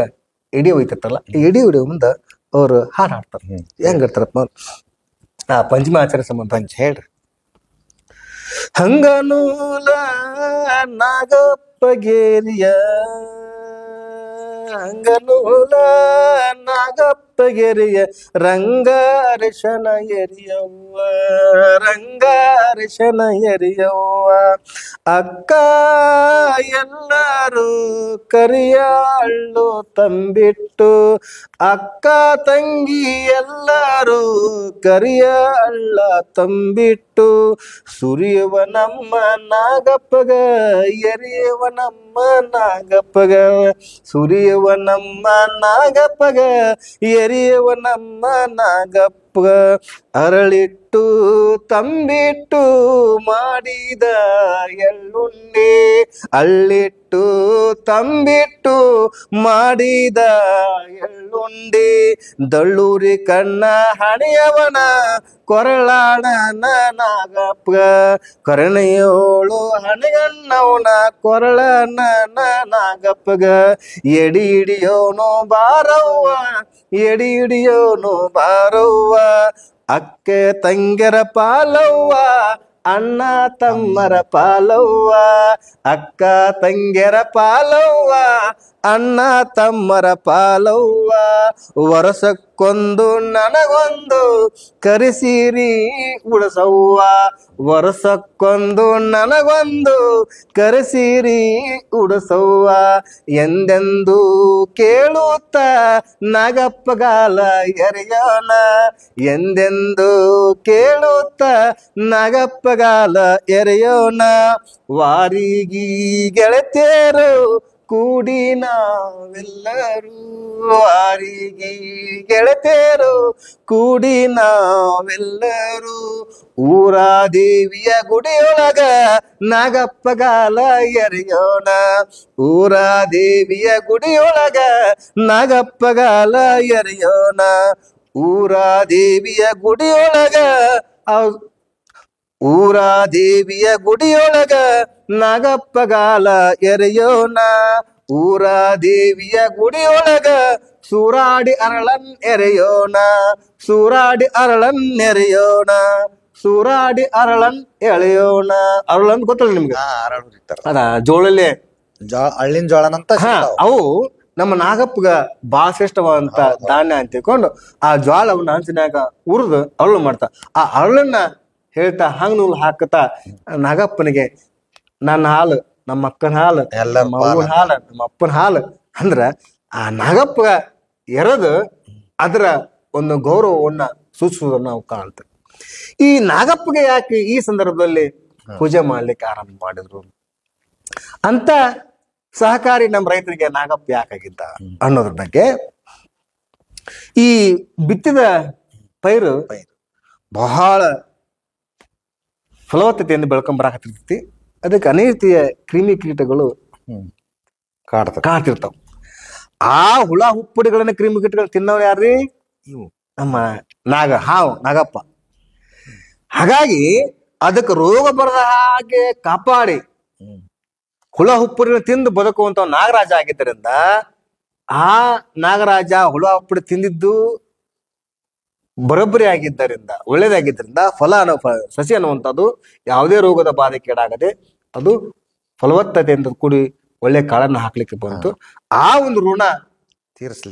ಎಡಿ ಒಯ್ತಿರ್ತಾರಲ್ಲ, ಈ ಎಡಿ ಹೊಡಿಯೋ ಮುಂದ ಅವ್ರು ಹಾಡು ಹಾಡ್ತಾರೆ. ಹೆಂಗ್ ಇರ್ತಾರಪ್ಪ ಆ ಪಂಚಮಿ ಆಚರಣೆ ಸಂಬಂಧ ಹೇಳ್ರಿ. ಹಂಗನೂಲ ನಾಗಪ್ಪಗೇರಿಯ, ಹಂಗನೂಲ ನಾಗಪ್ಪಗೆರೆಯ ರಂಗಾರಶನ ಎರಿಯವ್ವ, ರಂಗಾರಶನ ಎರಿಯವ್ವ. ಅಕ್ಕ ಎಲ್ಲರೂ ಕರಿಯಾಳು ತಂಬಿಟ್ಟು, ಅಕ್ಕ ತಂಗಿ ಎಲ್ಲರೂ ಕರಿಯಾಳ ತಂಬಿಟ್ಟು, ಸುರಿಯುವ ನಮ್ಮ ನಾಗಪ್ಪಗ ಎರಿಯುವ ನಮ್ಮ ನಾಗಪ್ಪಗ, ಸುರಿಯುವ ನಮ್ಮ ನಾಗಪ್ಪಗ ಎರಿಯುವ ನಮ್ಮ ನಾಗಪ್ಪಗ. ಅರಳಿಟ್ಟು ತಂಬಿಟ್ಟು ಮಾಡಿದ ಎಳ್ಳುಂಡೆ, ಅಳ್ಳಿಟ್ಟು ತಂಬಿಟ್ಟು ಮಾಡಿದ ಎಳ್ಳುಂಡೆ, ದಳ್ಳೂರಿ ಕಣ್ಣ ಹಣೆಯವನ ಕೊರಳಾಡನ ನಾಗಪ್ಪ, ಕರುಣೆಯೋಳು ಹಣೆಗಣ್ಣವನ ಕೊರಳನ ನಾಗಪ್ಪಗ, ಎಡಿ ಹಿಡಿಯೋನು ಬಾರವ್ವ, ಎಡಿ ಹಿಡಿಯೋನು ಬಾರವ್ವ, ಅಕ್ಕೆ ತಂಗ್ಯರ ಪಾಲವ್ವ, ಅಣ್ಣ ತಮ್ಮರ ಪಾಲವ್ವ, ಅಕ್ಕ ತಂಗ್ಯರ ಪಾಲವ್ವ, ಅಣ್ಣ ತಮ್ಮರ ಪಾಲವ್ವ, ವರ್ಷಕ್ಕೊಂದು ನನಗೊಂದು ಕರಿಸೀರಿ ಉಡಸವ್ವ, ವರ್ಷಕ್ಕೊಂದು ನನಗೊಂದು ಕರಿಸೀರಿ ಉಡಸವ್ವ, ಎಂದೆಂದು ಕೇಳುತ್ತ ನಾಗಪ್ಪಗಾಲ ಎರೆಯೋಣ, ಎಂದೆಂದು ಕೇಳುತ್ತ ನಾಗಪ್ಪಗಾಲ ಎರೆಯೋಣ, ವಾರಿಗಿ ಗೆಳತಿಯರು ಕೂಡಿ ನಾವೆಲ್ಲರೂ, ವಾರಿಗಿ ಗೆಳತಿಯರು ಕೂಡಿ ನಾವೆಲ್ಲರೂ, ಊರ ದೇವಿಯ ಗುಡಿಯೊಳಗ ನಾಗಪ್ಪಗಾಲ ಎರೆಯೋಣ, ಊರ ದೇವಿಯ ಗುಡಿಯೊಳಗ ನಾಗಪ್ಪಗಾಲ ಎರೆಯೋಣ, ಊರ ದೇವಿಯ ಗುಡಿಯೊಳಗ ಊರ ದೇವಿಯ ಗುಡಿಯೊಳಗ ನಾಗಪ್ಪಗಾಲ ಎರೆಯೋಣ, ಊರ ದೇವಿಯ ಗುಡಿಯೊಳಗ ಸೂರಾಡಿ ಅರಳನ್ ಎರೆಯೋಣ, ಸೂರಾಡಿ ಅರಳನ್ ಎರೆಯೋಣ, ಸೂರಾಡಿ ಅರಳನ್ ಎಳೆಯೋಣ. ಅರಳನ್ ಗೊತ್ತಲ್ಲ ನಿಮ್ಗೆ? ಅದ ಜೋಳಲ್ಲೇ ಹಳ್ಳಿನ ಜೋಳನಂತ ಅವು ನಮ್ಮ ನಾಗಪ್ಪಗ ಬಾಳ ಶ್ರೇಷ್ಠವಾದಂತ ಧಾನ್ಯ ಅಂತ ತಿಳ್ಕೊಂಡು ಆ ಜ್ವಾಳವನ್ನ ಹಂಚಿನಾಗ ಉರಿದು ಅರಳು ಮಾಡ್ತಾ, ಆ ಅರಳನ್ನ ಹೇಳ್ತಾ ಹಂಗ ನೂಲ್ ಹಾಕತಾ ನಾಗಪ್ಪನಿಗೆ ನನ್ನ ಹಾಲು, ನಮ್ಮ ಅಕ್ಕನ ಹಾಲು, ನಮ್ಮ ಅವ್ವನ ಹಾಲು, ನಮ್ಮ ಅಪ್ಪನ ಹಾಲು ಅಂದ್ರ ಆ ನಾಗಪ್ಪಗ ಎರೆದು ಅದರ ಒಂದು ಗೌರವವನ್ನ ಸೂಚಿಸುವುದನ್ನ ನಾವು ಕಾಣ್ತೇವೆ. ಈ ನಾಗಪ್ಪಗೆ ಯಾಕೆ ಈ ಸಂದರ್ಭದಲ್ಲಿ ಪೂಜೆ ಮಾಡ್ಲಿಕ್ಕೆ ಆರಂಭ ಮಾಡಿದ್ರು ಅಂತ, ಸಹಕಾರಿ ನಮ್ಮ ರೈತರಿಗೆ ನಾಗಪ್ಪ ಯಾಕಾಗಿದ್ದ ಅನ್ನೋದ್ರ ಬಗ್ಗೆ, ಈ ಬಿತ್ತಿದ ಪೈರು ಬಹಳ ಫಲವತ್ತತೆಯನ್ನು ಬೆಳ್ಕೊಂಬರಾಕತ್ತಿರ್ತೈತಿ. ಅದಕ್ಕೆ ಅನೇಕ ರೀತಿಯ ಕ್ರಿಮಿ ಕೀಟಗಳು ಕಾಡ್ತಿರ್ತಾವ. ಆ ಹುಳ ಹುಪ್ಪಡಿಗಳನ್ನ ಕ್ರಿಮಿ ಕೀಟಗಳು ತಿನ್ನೋರು ಯಾರ್ರಿ? ಇವು ನಮ್ಮ ನಾಗಪ್ಪ. ಹಾಗಾಗಿ ಅದಕ್ಕೆ ರೋಗ ಬರದ ಹಾಗೆ ಕಾಪಾಡಿ ಹುಳ ಹುಪ್ಪಡಿಗಳನ್ನ ತಿಂದು ಬದುಕುವಂತ ನಾಗರಾಜ ಆಗಿದ್ದರಿಂದ, ಆ ನಾಗರಾಜ ಹುಳ ಹುಪ್ಪಡಿ ತಿಂದಿದ್ದು ಬರೋಬ್ಬರಿ ಆಗಿದ್ದರಿಂದ, ಒಳ್ಳೇದಾಗಿದ್ದರಿಂದ ಸಸಿ ಅನ್ನುವಂಥದ್ದು ಯಾವುದೇ ರೋಗದ ಬಾಧೆಗೀಡಾಗದೆ ಅದು ಫಲವತ್ತತೆಯಿಂದ ಕೂಡಿ ಒಳ್ಳೆ ಕಾಳನ್ನ ಹಾಕ್ಲಿಕ್ಕೆ ಬಂತು. ಆ ಒಂದು ಋಣ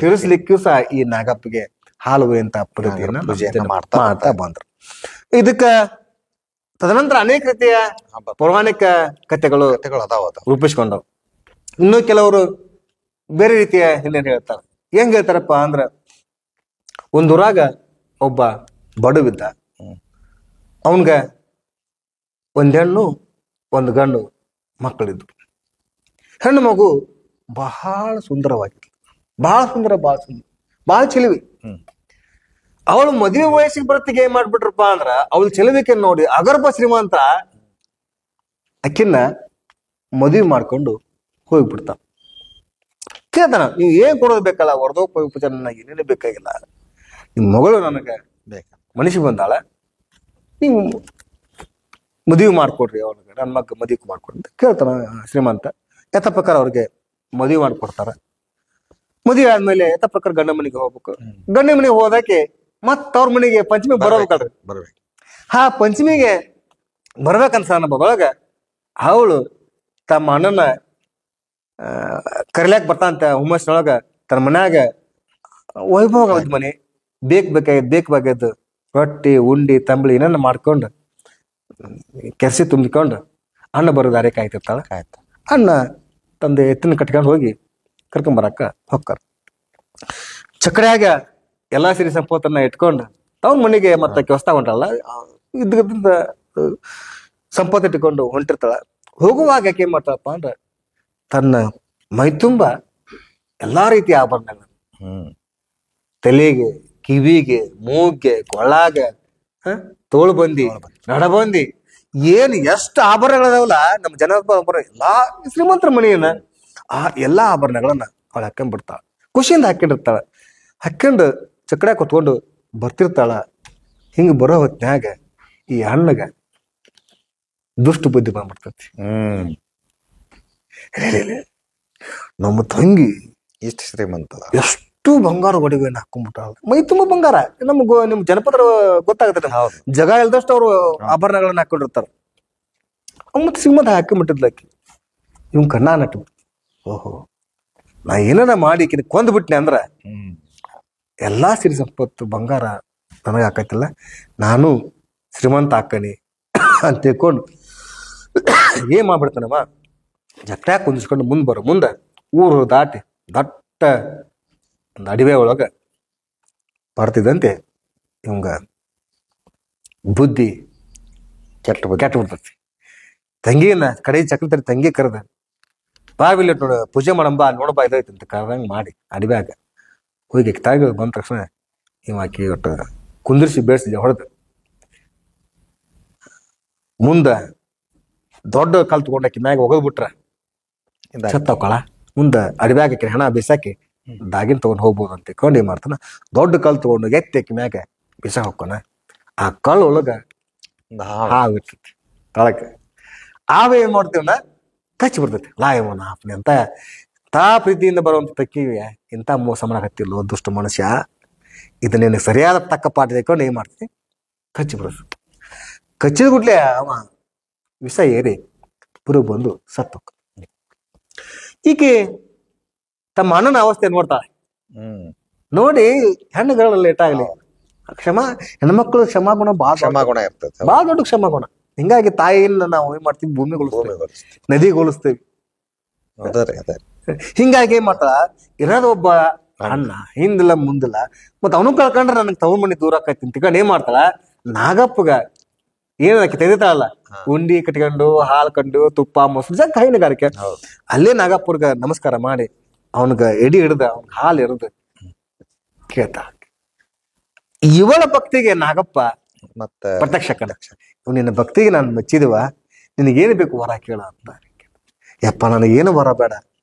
ತೀರಿಸ್ಲಿಕ್ಕೂ ಸಹ ಈ ನಾಗಪ್ಪಗೆ ಹಾಲು ಅಂತ ಪದ್ಧತಿಯನ್ನ ಮಾಡ್ತಾ ಬಂದ್ರು. ಇದಕ್ಕ ತದನಂತರ ಅನೇಕ ರೀತಿಯ ಪೌರಾಣಿಕ ಕಥೆಗಳು ರೂಪಿಸ್ಕೊಂಡವು. ಇನ್ನು ಕೆಲವರು ಬೇರೆ ರೀತಿಯ ಹಿನ್ನೆಲೆ ಹೇಳ್ತಾರೆ. ಹೆಂಗ್ ಹೇಳ್ತಾರಪ್ಪ ಅಂದ್ರ, ಒಂದೂರಾಗ ಒಬ್ಬ ಬಡವಿದ್ದ. ಅವನ್ಗ ಒಂದ್ ಹೆಣ್ಣು ಒಂದು ಗಂಡು ಮಕ್ಕಳಿದ್ರು. ಹೆಣ್ಣು ಮಗು ಬಹಳ ಸುಂದರವಾಗಿತ್ತು, ಬಹಳ ಸುಂದರ, ಬಹಳ ಚೆಲುವಿ. ಅವಳು ಮದುವೆ ವಯಸ್ಸಿಗೆ ಬರತ್ತಿಗೆ ಏನ್ ಮಾಡ್ಬಿಟ್ರಪ್ಪ ಅಂದ್ರ, ಅವಳು ಚೆಲುವಿಕೆ ನೋಡಿ ಅಗರ್ಭ ಶ್ರೀಮಂತ ಅಕ್ಕಿನ್ನ ಮದುವೆ ಮಾಡ್ಕೊಂಡು ಹೋಗ್ಬಿಡ್ತಾನ. ಕೇಳ್ತಾನ, ನೀವು ಏನ್ ಕೊಡೋದು ಬೇಕಲ್ಲ, ವರದೋಪಚಾರ ನನಗೆ ಏನೇನು ಬೇಕಾಗಿಲ್ಲ, ನಿಮ್ ಮಗಳು ನನಗೆ ಮನುಷ್ಯ ಬಂದಾಳ, ನೀವು ಮದುವೆ ಮಾಡ್ಕೊಡ್ರಿ, ಅವನಿಗೆ ನನ್ನ ಮಗ ಮದುವೆ ಮಾಡ್ಕೊಡ್ರಿ ಅಂತ ಕೇಳ್ತಾನ ಶ್ರೀಮಂತ. ಯಥ ಪ್ರಕಾರ ಅವ್ರಿಗೆ ಮದುವೆ ಮಾಡ್ಕೊಡ್ತಾರ. ಮದುವೆ ಆದ್ಮೇಲೆ ಯಥ ಪ್ರಕಾರ ಗಂಡ ಮನೆಗೆ ಹೋಗ್ಬೇಕು. ಗಂಡ ಮನೆಗೆ ಹೋದಾಕೆ ಮತ್ತ ಅವ್ರ ಮನೆಗೆ ಪಂಚಮಿ ಬರ್ಬೇಕಲ್ರಿ. ಪಂಚಮಿಗೆ ಬರ್ಬೇಕಂತ ಸಂದರ್ಭದೊಳಗ ಅವಳು ತಮ್ಮ ಅಣ್ಣನ ಕರಿಲಾಕ್ ಬರ್ತಾಂತ ಹುಮ್ಮಸ್ನೊಳಗ ತನ್ನ ಮನ್ಯಾಗ ವೈಭೋಗ ಮನೆ ಬೇಕಾಗಿದ್ದು ರೊಟ್ಟಿ ಉಂಡಿ ತಂಬಳಿ ಏನೇನು ಮಾಡ್ಕೊಂಡು ಕೆರ್ಸಿ ತುಂಬಿಕೊಂಡು ಅಣ್ಣ ಬರೋ ದಾರಿ ಕಾಯ್ತಿರ್ತಾಳ. ಅಣ್ಣ ತಂದೆ ಎತ್ತಿನ ಕಟ್ಕೊಂಡು ಹೋಗಿ ಕರ್ಕೊಂಬರಕ್ಕ ಹೊಕ್ಕಾರ. ಚಕಡ್ಯಾಗ ಎಲ್ಲಾ ಸಿರಿ ಸಂಪತ್ತನ್ನ ಇಟ್ಕೊಂಡು ತವ್ರ ಮನೆಗೆ ಮತ್ತೆ ಕೆವಸ್ತಾ ಹೊಂಟಲ್ಲ, ಇದ್ದ ಸಂಪತ್ತು ಇಟ್ಕೊಂಡು ಹೊಂಟಿರ್ತಾಳ. ಹೋಗುವಾಗ ಯಾಕೆ ಏನ್ ಮಾಡ್ತಾಳಪ್ಪ ಅಂದ್ರ, ತನ್ನ ಮೈ ತುಂಬ ಎಲ್ಲಾ ರೀತಿಯ ಆಭರಣಗಳು, ತಲೆಗೆ ಕಿವಿಗೆ, ಮೂಗ್ಗೆ, ಕೊಳ್ಳಾಗ, ತೋಳ್ಬಂದಿ, ನಡಬಂದಿ, ಏನ್ ಎಷ್ಟು ಆಭರಣಗಳದಾವಲ್ಲ ನಮ್ಮ ಜನಪರ ಎಲ್ಲಾ ಶ್ರೀಮಂತರ ಮನೆಯನ್ನ ಆ ಎಲ್ಲಾ ಆಭರಣಗಳನ್ನ ಅವಳು ಹಾಕೊಂಡ್ಬಿಡ್ತಾಳ. ಖುಷಿಯಿಂದ ಹಾಕೊಂಡಿರ್ತಾಳ. ಹಾಕೊಂಡು ಚಕಡೆ ಕುತ್ಕೊಂಡು ಬರ್ತಿರ್ತಾಳ. ಹಿಂಗ ಬರೋ ಹೊತ್ನ್ಯಾಗ ಈ ಅಣ್ಣಗ ದುಷ್ಟು ಬುದ್ಧಿ ಬಂದ್ಬಿಡ್ತೈತಿ. ನಮ್ಮ ತಂಗಿ ಇಷ್ಟು ಶ್ರೀಮಂತ ಎಷ್ಟು ಬಂಗಾರ ಒಡವೆಯನ್ನು ಹಾಕೊಂಡ್ಬಿಟ್ಟಾಳ. ಮೈ ತುಂಬಾ ಬಂಗಾರ. ನಿಮ್ ಜನಪದರ ಗೊತ್ತಾಗತ್ತೆ. ಜಗ ಇಲ್ದಷ್ಟು ಅವ್ರು ಆಭರಣಗಳನ್ನ ಹಾಕೊಂಡಿರ್ತಾರ. ಮತ್ತೆ ಸಿಂಹದ ಹಾಕೊಂಡ್ಬಿಟ್ಟಿದ್ಲಾಕಿ. ಇವ್ ಕಣ್ಣ ನಟ್ಟು, ಓಹೋ ನಾ ಏನಾರ ಮಾಡಿ ಕೊಂದ್ಬಿಟ್ನೆ ಅಂದ್ರ ಎಲ್ಲಾ ಸಿರಿ ಸಂಪತ್ತು ಬಂಗಾರ ನನಗ ಹಾಕೈತಿಲ್ಲ, ನಾನು ಶ್ರೀಮಂತ ಹಾಕನಿ ಅಂತ ತಿಳ್ಕೊಂಡು ಏನ್ ಮಾಡ್ಬಿಡ್ತಾನಮ್ಮ, ಜಟ್ಟ್ಯಾಗ ಕುಂದಿಸ್ಕೊಂಡು ಮುಂದೆ ಊರು ದಾಟಿ ದಟ್ಟ ಒಂದು ಅಡಿವೆ ಒಳಗ ಬರ್ತಿದ್ದಂತೆ ಇವಂಗ ಬುದ್ಧಿ ಕೆಟ್ಟ ಬಿಡ್ತೈತಿ. ತಂಗಿನ ಕಡೆ ಚಕ್ರ ತಂಗಿ ಕರೆದ, ಬಾವಿಲ್ಲ ನೋಡ ಪೂಜೆ ಮಾಡಂಬ ನೋಡಬಾ ಇದೈತಿ ಅಂತ ಕರೆದಂಗ ಮಾಡಿ ಅಡಿಬ್ಯಾಗ ಹೋಗಿ ತಾಯಿಗಳು ಬಂದ ತಕ್ಷಣ ಇವಾಕಿ ಒಟ್ಟು ಕುಂದಿರ್ಸಿ ಬೇಡ್ಸಿದ್ದೆ ಹೊಡೆದು ಮುಂದ ದೊಡ್ಡ ಕಲ್ ತಗೊಂಡಾಕಿ ಮ್ಯಾಗ ಒಗದ್ಬಿಟ್ರ ಸತ್ತವಕಳ. ಮುಂದ ಅಡಿಬ್ಯಾಗ ಹಣ ಬಿಸಾಕಿ ದಾಗಿನ ತಗೊಂಡ್ ಹೋಗ್ಬೋದು ಅಂತ ತಿಳ್ಕೊಂಡು ಏನ್ ಮಾಡ್ತಾನ, ದೊಡ್ಡ ಕಲ್ ತಗೊಂಡು ಎತ್ತಾಕಿ ಮ್ಯಾಗ ಬಿಸ ಹೋಗ್ಕೊನ. ಆ ಕಲ್ಲು ಒಳಗ ಹಾವು ಇರ್ತೈತಿ ತಳಕ. ಆವ ಏನ್ ಮಾಡ್ತೀವನ ಕಚ್ಚಿ ಬಿಡ್ತೈತಿ. ಲಾಯವನ ಹಾಪ್ನಿ ಅಂತ ತಾ ಪ್ರೀತಿಯಿಂದ ಬರುವಂತ ತಕ್ಕಿವಿ ಇಂಥ ಮೋಸ ಮಾಡಕತ್ತಿಲ್ಲ ದುಷ್ಟ ಮನುಷ್ಯ, ಇದನ್ನೇನು ಸರಿಯಾದ ತಕ್ಕ ಪಾಠ ತೆಕೊಂಡು ಏನ್ ಮಾಡ್ತೀನಿ ಕಚ್ಚಿ ಬಿಡೋದು. ಕಚ್ಚಿದ ಗುಡ್ಲೆ ಅವ ವಿಷ ಏರಿ ಪುರುಗ್ ಬಂದು ಸತ್ತು. ಈಕೆ ತಮ್ಮ ಅಣ್ಣನ ಅವಸ್ಥೆ ನೋಡ್ತಾಳೆ. ನೋಡಿ ಹೆಣ್ಣುಗಳ ಲೇಟ್ ಆಗ್ಲಿ ಹೆಣ್ಮಕ್ಳು ಕ್ಷಮಾಗುಣ ಕ್ಷಮಾಗುಣ ಇರ್ತದೆ, ಬಾಳ ದೊಡ್ಡ ಕ್ಷಮಾಗುಣ. ಹಿಂಗಾಗಿ ತಾಯಿಯಿಂದ ನಾವು ಏನ್ ಮಾಡ್ತೀವಿ, ಭೂಮಿಗೊಳಿಸ್ತೇವೆ, ನದಿಗೊಳಿಸ್ತೇವಿ. ಹಿಂಗಾಗಿ ಏನ್ ಮಾಡ್ತಾಳ, ಇರೋದ ಒಬ್ಬ ಅಣ್ಣ, ಹಿಂದಿಲ್ಲ ಮುಂದಿಲ್ಲ, ಮತ್ತ ಅವನು ಕಳ್ಕೊಂಡ್ರೆ ನನಗೆ ತವ್ರ ಮನಿ ದೂರ ಆಕೈತಿ ಅಂತ ಏನ್ ಮಾಡ್ತಾಳ, ನಾಗಪ್ಪಗ ಏನಕ್ಕೆ ತೆಗಿತಾಳಲ್ಲ ಉಂಡಿ ಕಟ್ಕೊಂಡು ಹಾಲು ಕಂಡು ತುಪ್ಪ ಮೊಸರು ಜಗ್ ಹೈನುಗಾರಿಕೆ, ಅಲ್ಲೇ ನಾಗಪ್ಪರ್ಗ ನಮಸ್ಕಾರ ಮಾಡಿ ಅವನ್ಗ ಎಡಿ ಹಿಡ್ದ ಅವ್ನ ಹಾಲು ಎರ್ದು ಕೇಳ್ತಾಳ. ಇವಳ ಭಕ್ತಿಗೆ ನಾಗಪ್ಪ ಮತ್ತೆ ಪ್ರತ್ಯಕ್ಷ ಕಣ, ನಿನ್ನ ಭಕ್ತಿಗೆ ನಾನು ಮೆಚ್ಚಿದವ, ನಿನಗೇನು ಬೇಕು ವರ ಕೇಳ ಅಂತ. ಯಪ್ಪ ನನಗೇನು ವರ ಬೇಡ,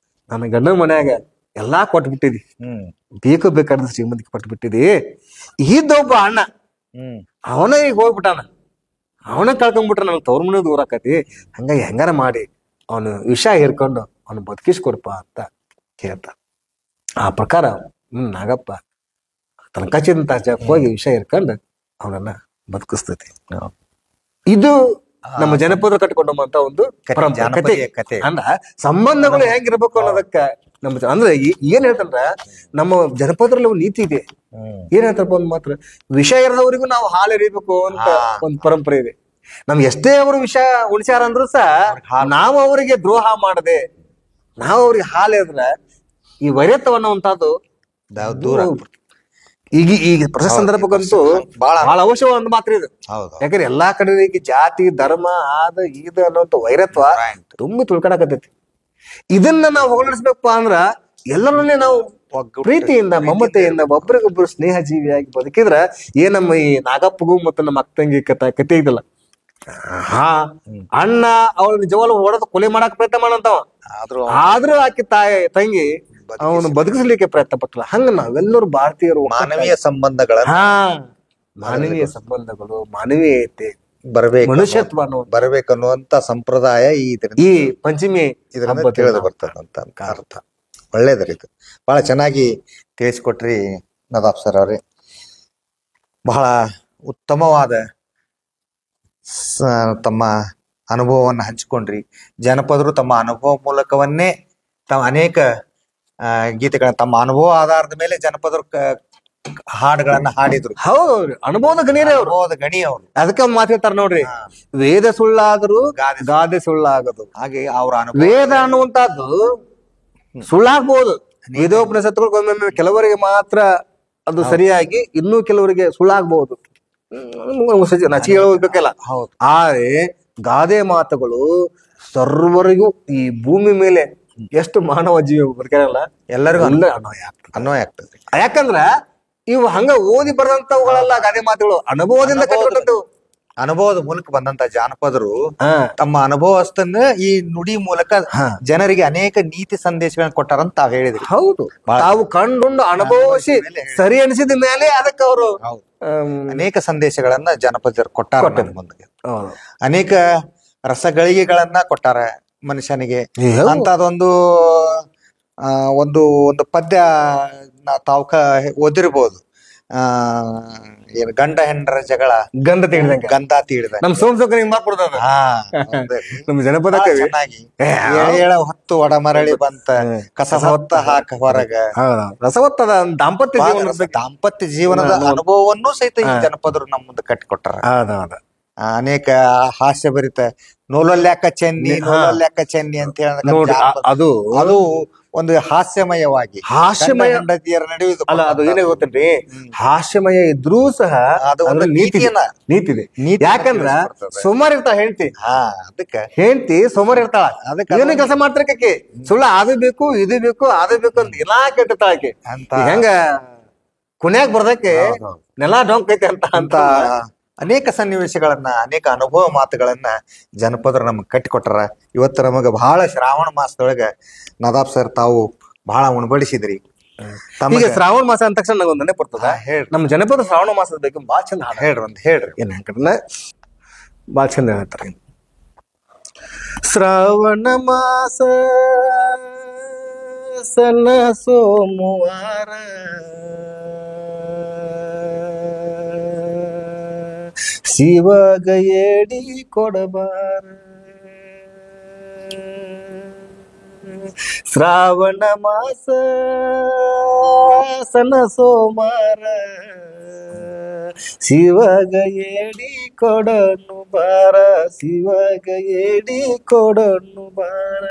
ನನ್ನ ಗಂಡನ ಮನ್ಯಾಗ ಎಲ್ಲಾ ಕೊಟ್ಬಿಟ್ಟಿದಿ, ಬೇಕು ಬೇಕಾದ ಶ್ರೀಮಂತಿಗೆ ಕೊಟ್ಬಿಟ್ಟಿದಿ. ಇದ್ದೊಬ್ಬ ಅಣ್ಣ ಅವನ ಈಗ ಹೋಗ್ಬಿಟ್ಟಾನ, ಅವನ ಕಳ್ಕೊಂಡ್ಬಿಟ್ರೆ ನನಗೆ ತವ್ರ ಮನೆ ದೂರ ಆಕತಿ. ಹಂಗಾಗಿ ಹೆಂಗಾರ ಮಾಡಿ ಅವನು ವಿಷ ಹೇರ್ಕೊಂಡು ಅವನು ಬದುಕಿಸ್ಕೊಡ್ಪ ಅಂತ ಕೇಳ್ತ. ಆ ಪ್ರಕಾರ ನಾಗಪ್ಪ ತನ್ನ ಕಚ್ಚಿದಂತ ಜಾಗ ಹೋಗಿ ವಿಷ ಹೇರ್ಕೊಂಡು ಅವನನ್ನ ಬದುಕಿಸ್ತೈತಿ. ಇದು ನಮ್ಮ ಜನಪದರು ಕಟ್ಕೊಂಡಂತ ಒಂದು ಕತೆ. ಅಂದ್ರ ಸಂಬಂಧಗಳು ಹೆಂಗಿರ್ಬೇಕು ಅನ್ನೋದಕ್ಕ ನಮ್ಮ ಅಂದ್ರೆ ಏನ್ ಹೇಳ್ತಂದ್ರ ನಮ್ಮ ಜನಪದರಲ್ಲಿ ಒಂದು ನೀತಿ ಇದೆ. ಏನ್ ಹೇಳ್ತಾರಪ್ಪ ಒಂದ್ ಮಾತ್ರ, ವಿಷ ಇರದವರಿಗೂ ನಾವು ಹಾಲು ಎರಿಬೇಕು ಅಂತ ಒಂದ್ ಪರಂಪರೆ ಇದೆ. ನಮ್ಗೆ ಎಷ್ಟೇ ಅವರು ವಿಷ ಉಣಿಸ್ಯಾರ ಅಂದ್ರು ಸಹ ನಾವು ಅವರಿಗೆ ದ್ರೋಹ ಮಾಡದೆ ನಾವು ಅವ್ರಿಗೆ ಹಾಲು ಎರಿದ್ರ ಈ ವೈರತ್ವನ್ನ ಉಂಟಾದು ದೂರ. ಈಗ ಪ್ರಶಸ್ತಿ ಸಂದರ್ಭಕ್ಕಂತೂ ಬಹಳ ಅವಶ್ಯ ಒಂದು ಮಾತ್ರ ಇದು. ಯಾಕಂದ್ರೆ ಎಲ್ಲಾ ಕಡೆ ಈಗ ಜಾತಿ ಧರ್ಮ ಆದ ಈದ ಅನ್ನೋಂತ ವೈರತ್ವ ತುಂಬಿ ತುಳ್ಕೊಳಕತ್ತೈತಿ. ಇದನ್ನ ನಾವು ಹೊಗಳಿಸ್ಬೇಕಪ್ಪ ಅಂದ್ರ ಎಲ್ಲರನ್ನೇ ನಾವು ಪ್ರೀತಿಯಿಂದ ಮಮತೆಯಿಂದ ಒಬ್ರಿಗೊಬ್ರು ಸ್ನೇಹ ಜೀವಿಯಾಗಿ ಬದುಕಿದ್ರ ಏನಮ್ಮ ಈ ನಾಗಪ್ಪಗೂ ಮತ್ತು ನಮ್ಮ ಅಕ್ಕಂಗಿ ಕತೆ ಇದಲ್ಲ. ಅಣ್ಣ ಅವಳು ನಿಜವಾಗ್ಲೂ ಹೊಡೆದು ಕೊಲೆ ಮಾಡಕ್ ಪ್ರಯತ್ನ ಮಾಡಂತವ, ಆದ್ರೂ ಆಕಿ ತಂಗಿ ಅವನು ಬದುಕಿಸ್ಲಿಕ್ಕೆ ಪ್ರಯತ್ನ ಪಟ್ಟಲ್ಲ. ಹಂಗ ನಾವೆಲ್ಲರೂ ಭಾರತೀಯರು ಮಾನವೀಯ ಸಂಬಂಧಗಳ ಮಾನವೀಯ ಸಂಬಂಧಗಳು, ಮಾನವೀಯತೆ ಬರ್ಬೇಕು, ಮನುಷ್ಯತ್ವ ಬರ್ಬೇಕನ್ನುವಂತ ಸಂಪ್ರದಾಯ ಈ ಪಂಚಮಿ ಇದರಿಂದ ತಿಳಿದು ಬರ್ತದಂತ ಅರ್ಥ. ಒಳ್ಳೇದ್ರಿ, ಇದು ಬಹಳ ಚೆನ್ನಾಗಿ ತಿಳಿಸ್ಕೊಟ್ರಿ ನದಾಫ್ ಸರ್ ಅವ್ರೆ. ಬಹಳ ಉತ್ತಮವಾದ ತಮ್ಮ ಅನುಭವವನ್ನು ಹಂಚಿಕೊಂಡ್ರಿ. ಜನಪದರು ತಮ್ಮ ಅನುಭವ ಮೂಲಕವನ್ನೇ ತಾವು ಅನೇಕ ಗೀತೆಗಳ ತಮ್ಮ ಅನುಭವ ಆಧಾರದ ಮೇಲೆ ಜನಪದರು ಹಾಡುಗಳನ್ನ ಹಾಡಿದ್ರು. ಹೌದು, ಅನುಭವದ ಗಣಿ ಅವರು. ಅದಕ್ಕೆ ಮಾತಾಡ್ತಾರ ನೋಡ್ರಿ, ವೇದ ಸುಳ್ಳಾದ್ರು ಗಾದೆ ಸುಳ್ಳಾಗದು. ಹಾಗೆ ಅವರ ವೇದ ಅನ್ನುವಂತದ್ದು ಸುಳ್ಳಾಗ್ಬಹುದು. ವೇದೋಪನಿಷತ್ತುಗಳು ಕೆಲವರಿಗೆ ಮಾತ್ರ ಅದು ಸರಿಯಾಗಿ, ಇನ್ನೂ ಕೆಲವರಿಗೆ ಸುಳ್ಳಾಗ್ಬಹುದು, ನಚಿಗೆ ಹೇಳಬೇಕಲ್ಲ. ಆದ್ರೆ ಗಾದೆ ಮಾತುಗಳು ಸರ್ವರಿಗೂ ಈ ಭೂಮಿ ಮೇಲೆ ಎಷ್ಟು ಮಾನವ ಜೀವ ಬದುಕಲ್ಲ ಎಲ್ಲರಿಗೂ ಅನ್ವಯ ಆಗ್ತದೆ. ಯಾಕಂದ್ರ ಇವು ಹಂಗ ಓದಿ ಬರೆದಂತವುಗಳಲ್ಲ ಗಾದೆ ಮಾತುಗಳು, ಅನುಭವದಿಂದ ಕಟ್ಟಿಕೊಟ್ಟದ್ದು. ಅನುಭವದ ಮೂಲಕ ಬಂದಂತ ಜಾನಪದರು ಹಾ ತಮ್ಮ ಅನುಭವಸ್ಥನ್ನ ಈ ನುಡಿ ಮೂಲಕ ಜನರಿಗೆ ಅನೇಕ ನೀತಿ ಸಂದೇಶಗಳನ್ನ ಕೊಟ್ಟಾರಂತ ತಾವ್ ಹೇಳಿದ್ರಿ. ಹೌದು, ತಾವು ಕಂಡುಂಡು ಅನುಭವಿಸಿ ಸರಿ ಅನಿಸಿದ ಮೇಲೆ ಅದಕ್ಕೆ ಅವರು ಅನೇಕ ಸಂದೇಶಗಳನ್ನ ಜನಪದರು ಕೊಟ್ಟಾರ. ಮುಂದೆ ಅನೇಕ ರಸಗಳಿಗೆಗಳನ್ನ ಕೊಟ್ಟಾರ ಮನುಷ್ಯನಿಗೆ. ಅಂತದೊಂದು ಒಂದು ಒಂದು ಪದ್ಯ ತಾವು ಓದಿರ್ಬೋದು. ಏನು ಗಂಡ ಹೆಂಡರ ಜಗಳ ಗಂಧ ತೀಡಿದಂಗೆ, ಗಂಧ ತೀಡಿದ ನಮ್ ಸೋಮಸೋಕ ನಮ್ ಜನಪದ ಚೆನ್ನಾಗಿ ಏಳ ಹೊತ್ತು ಒಡ ಮರಳಿ ಬಂತ ಕಸ ಹೊತ್ತ ಹಾಕ ಹೊರಗ. ರಸವತ್ತದ ದಾಂಪತ್ಯ ಜೀವನದ ಅನುಭವವನ್ನು ಸಹಿತ ಈ ಜನಪದರು ನಮ್ಮ ಮುಂದೆ ಕಟ್ಟಿಕೊಟ್ಟಾರ. ಅನೇಕ ಹಾಸ್ಯಭರಿತ ನೋಲಲ್ಯಾಕ ಚೆನ್ನಿ ನೋಲಲ್ಯಾಕ ಚೆನ್ನಿ ಅಂತ ಹೇಳ ಅದು ಅದು ಒಂದು ಹಾಸ್ಯಮಯವಾಗಿ ಹೆಂಡತಿಯರ ನಡುವೆ ಅಲ್ಲ, ಅದು ಏನೇ ಗೊತ್ತೇನ್ರಿ, ಹಾಸ್ಯಮಯ ಇದ್ರೂ ಸಹ ಅದು ಒಂದು ನೀತಿದೆ. ಯಾಕಂದ್ರ ಸೋಮಾರ್ ಇರ್ತಾಳ ಹೆಂಡತಿ, ಅದಕ್ಕೆ ಹೆಂಡತಿ ಸೋಮಾರ್ ಇರ್ತಾಳ, ಅದಕ್ಕೆ ಏನೇ ಕೆಲಸ ಮಾಡ್ತಾರಕ್ಕೆ ಸುಳ್ಳ ಅದು ಬೇಕು ಇದು ಬೇಕು ಅದು ಬೇಕು ಅಂತ ಎಲ್ಲಾ ಕೆಟ್ಟಿರ್ತಾಳ ಆಕೆ. ಹೆಂಗ ಕುನ್ಯಾಗ ಬರ್ದಕ್ಕೆ ನೆಲಾ ಡೊಂಕ್ ಐತೆ ಅಂತ ಅನೇಕ ಸನ್ನಿವೇಶಗಳನ್ನ ಅನೇಕ ಅನುಭವ ಮಾತುಗಳನ್ನ ಜನಪದರು ನಮ್ಗೆ ಕಟ್ಟಿಕೊಟ್ಟಾರ. ಇವತ್ತು ನಮಗ ಬಹಳ ಶ್ರಾವಣ ಮಾಸದೊಳಗ ನದಾಬ್ ಸರ್ ತಾವು ಬಹಳ ಉಣಬಡಿಸಿದ್ರಿ. ಈಗ ಶ್ರಾವಣ ಮಾಸ ಅಂದ ತಕ್ಷಣ ನಂಗೊಂದು ನೆನಪು ಬರ್ತದ. ನಮ್ ಜನಪದ ಶ್ರಾವಣ ಮಾಸದ ಬಗ್ಗೆ ಬಾಳ ಚಂದ ಹೇಳ್ರಿ ಏನ್ ಕಡೆ ಬಾಳ ಚಂದ ಹೇಳ್ತಾರೆ. ಶ್ರಾವಣ ಮಾಸ ಸಣ್ಣ ಸೋಮವಾರ ಶಿವಗ ಏಡಿ ಕೊಡಬಾರ. ಶ್ರಾವಣ ಮಾಸ ಸಣ್ಣ ಸೋಮಾರ ಶಿವಗ ಏಡಿ ಕೊಡನು ಬಾರ, ಶಿವಗ ಏಡಿ ಕೊಡನು ಬಾರ.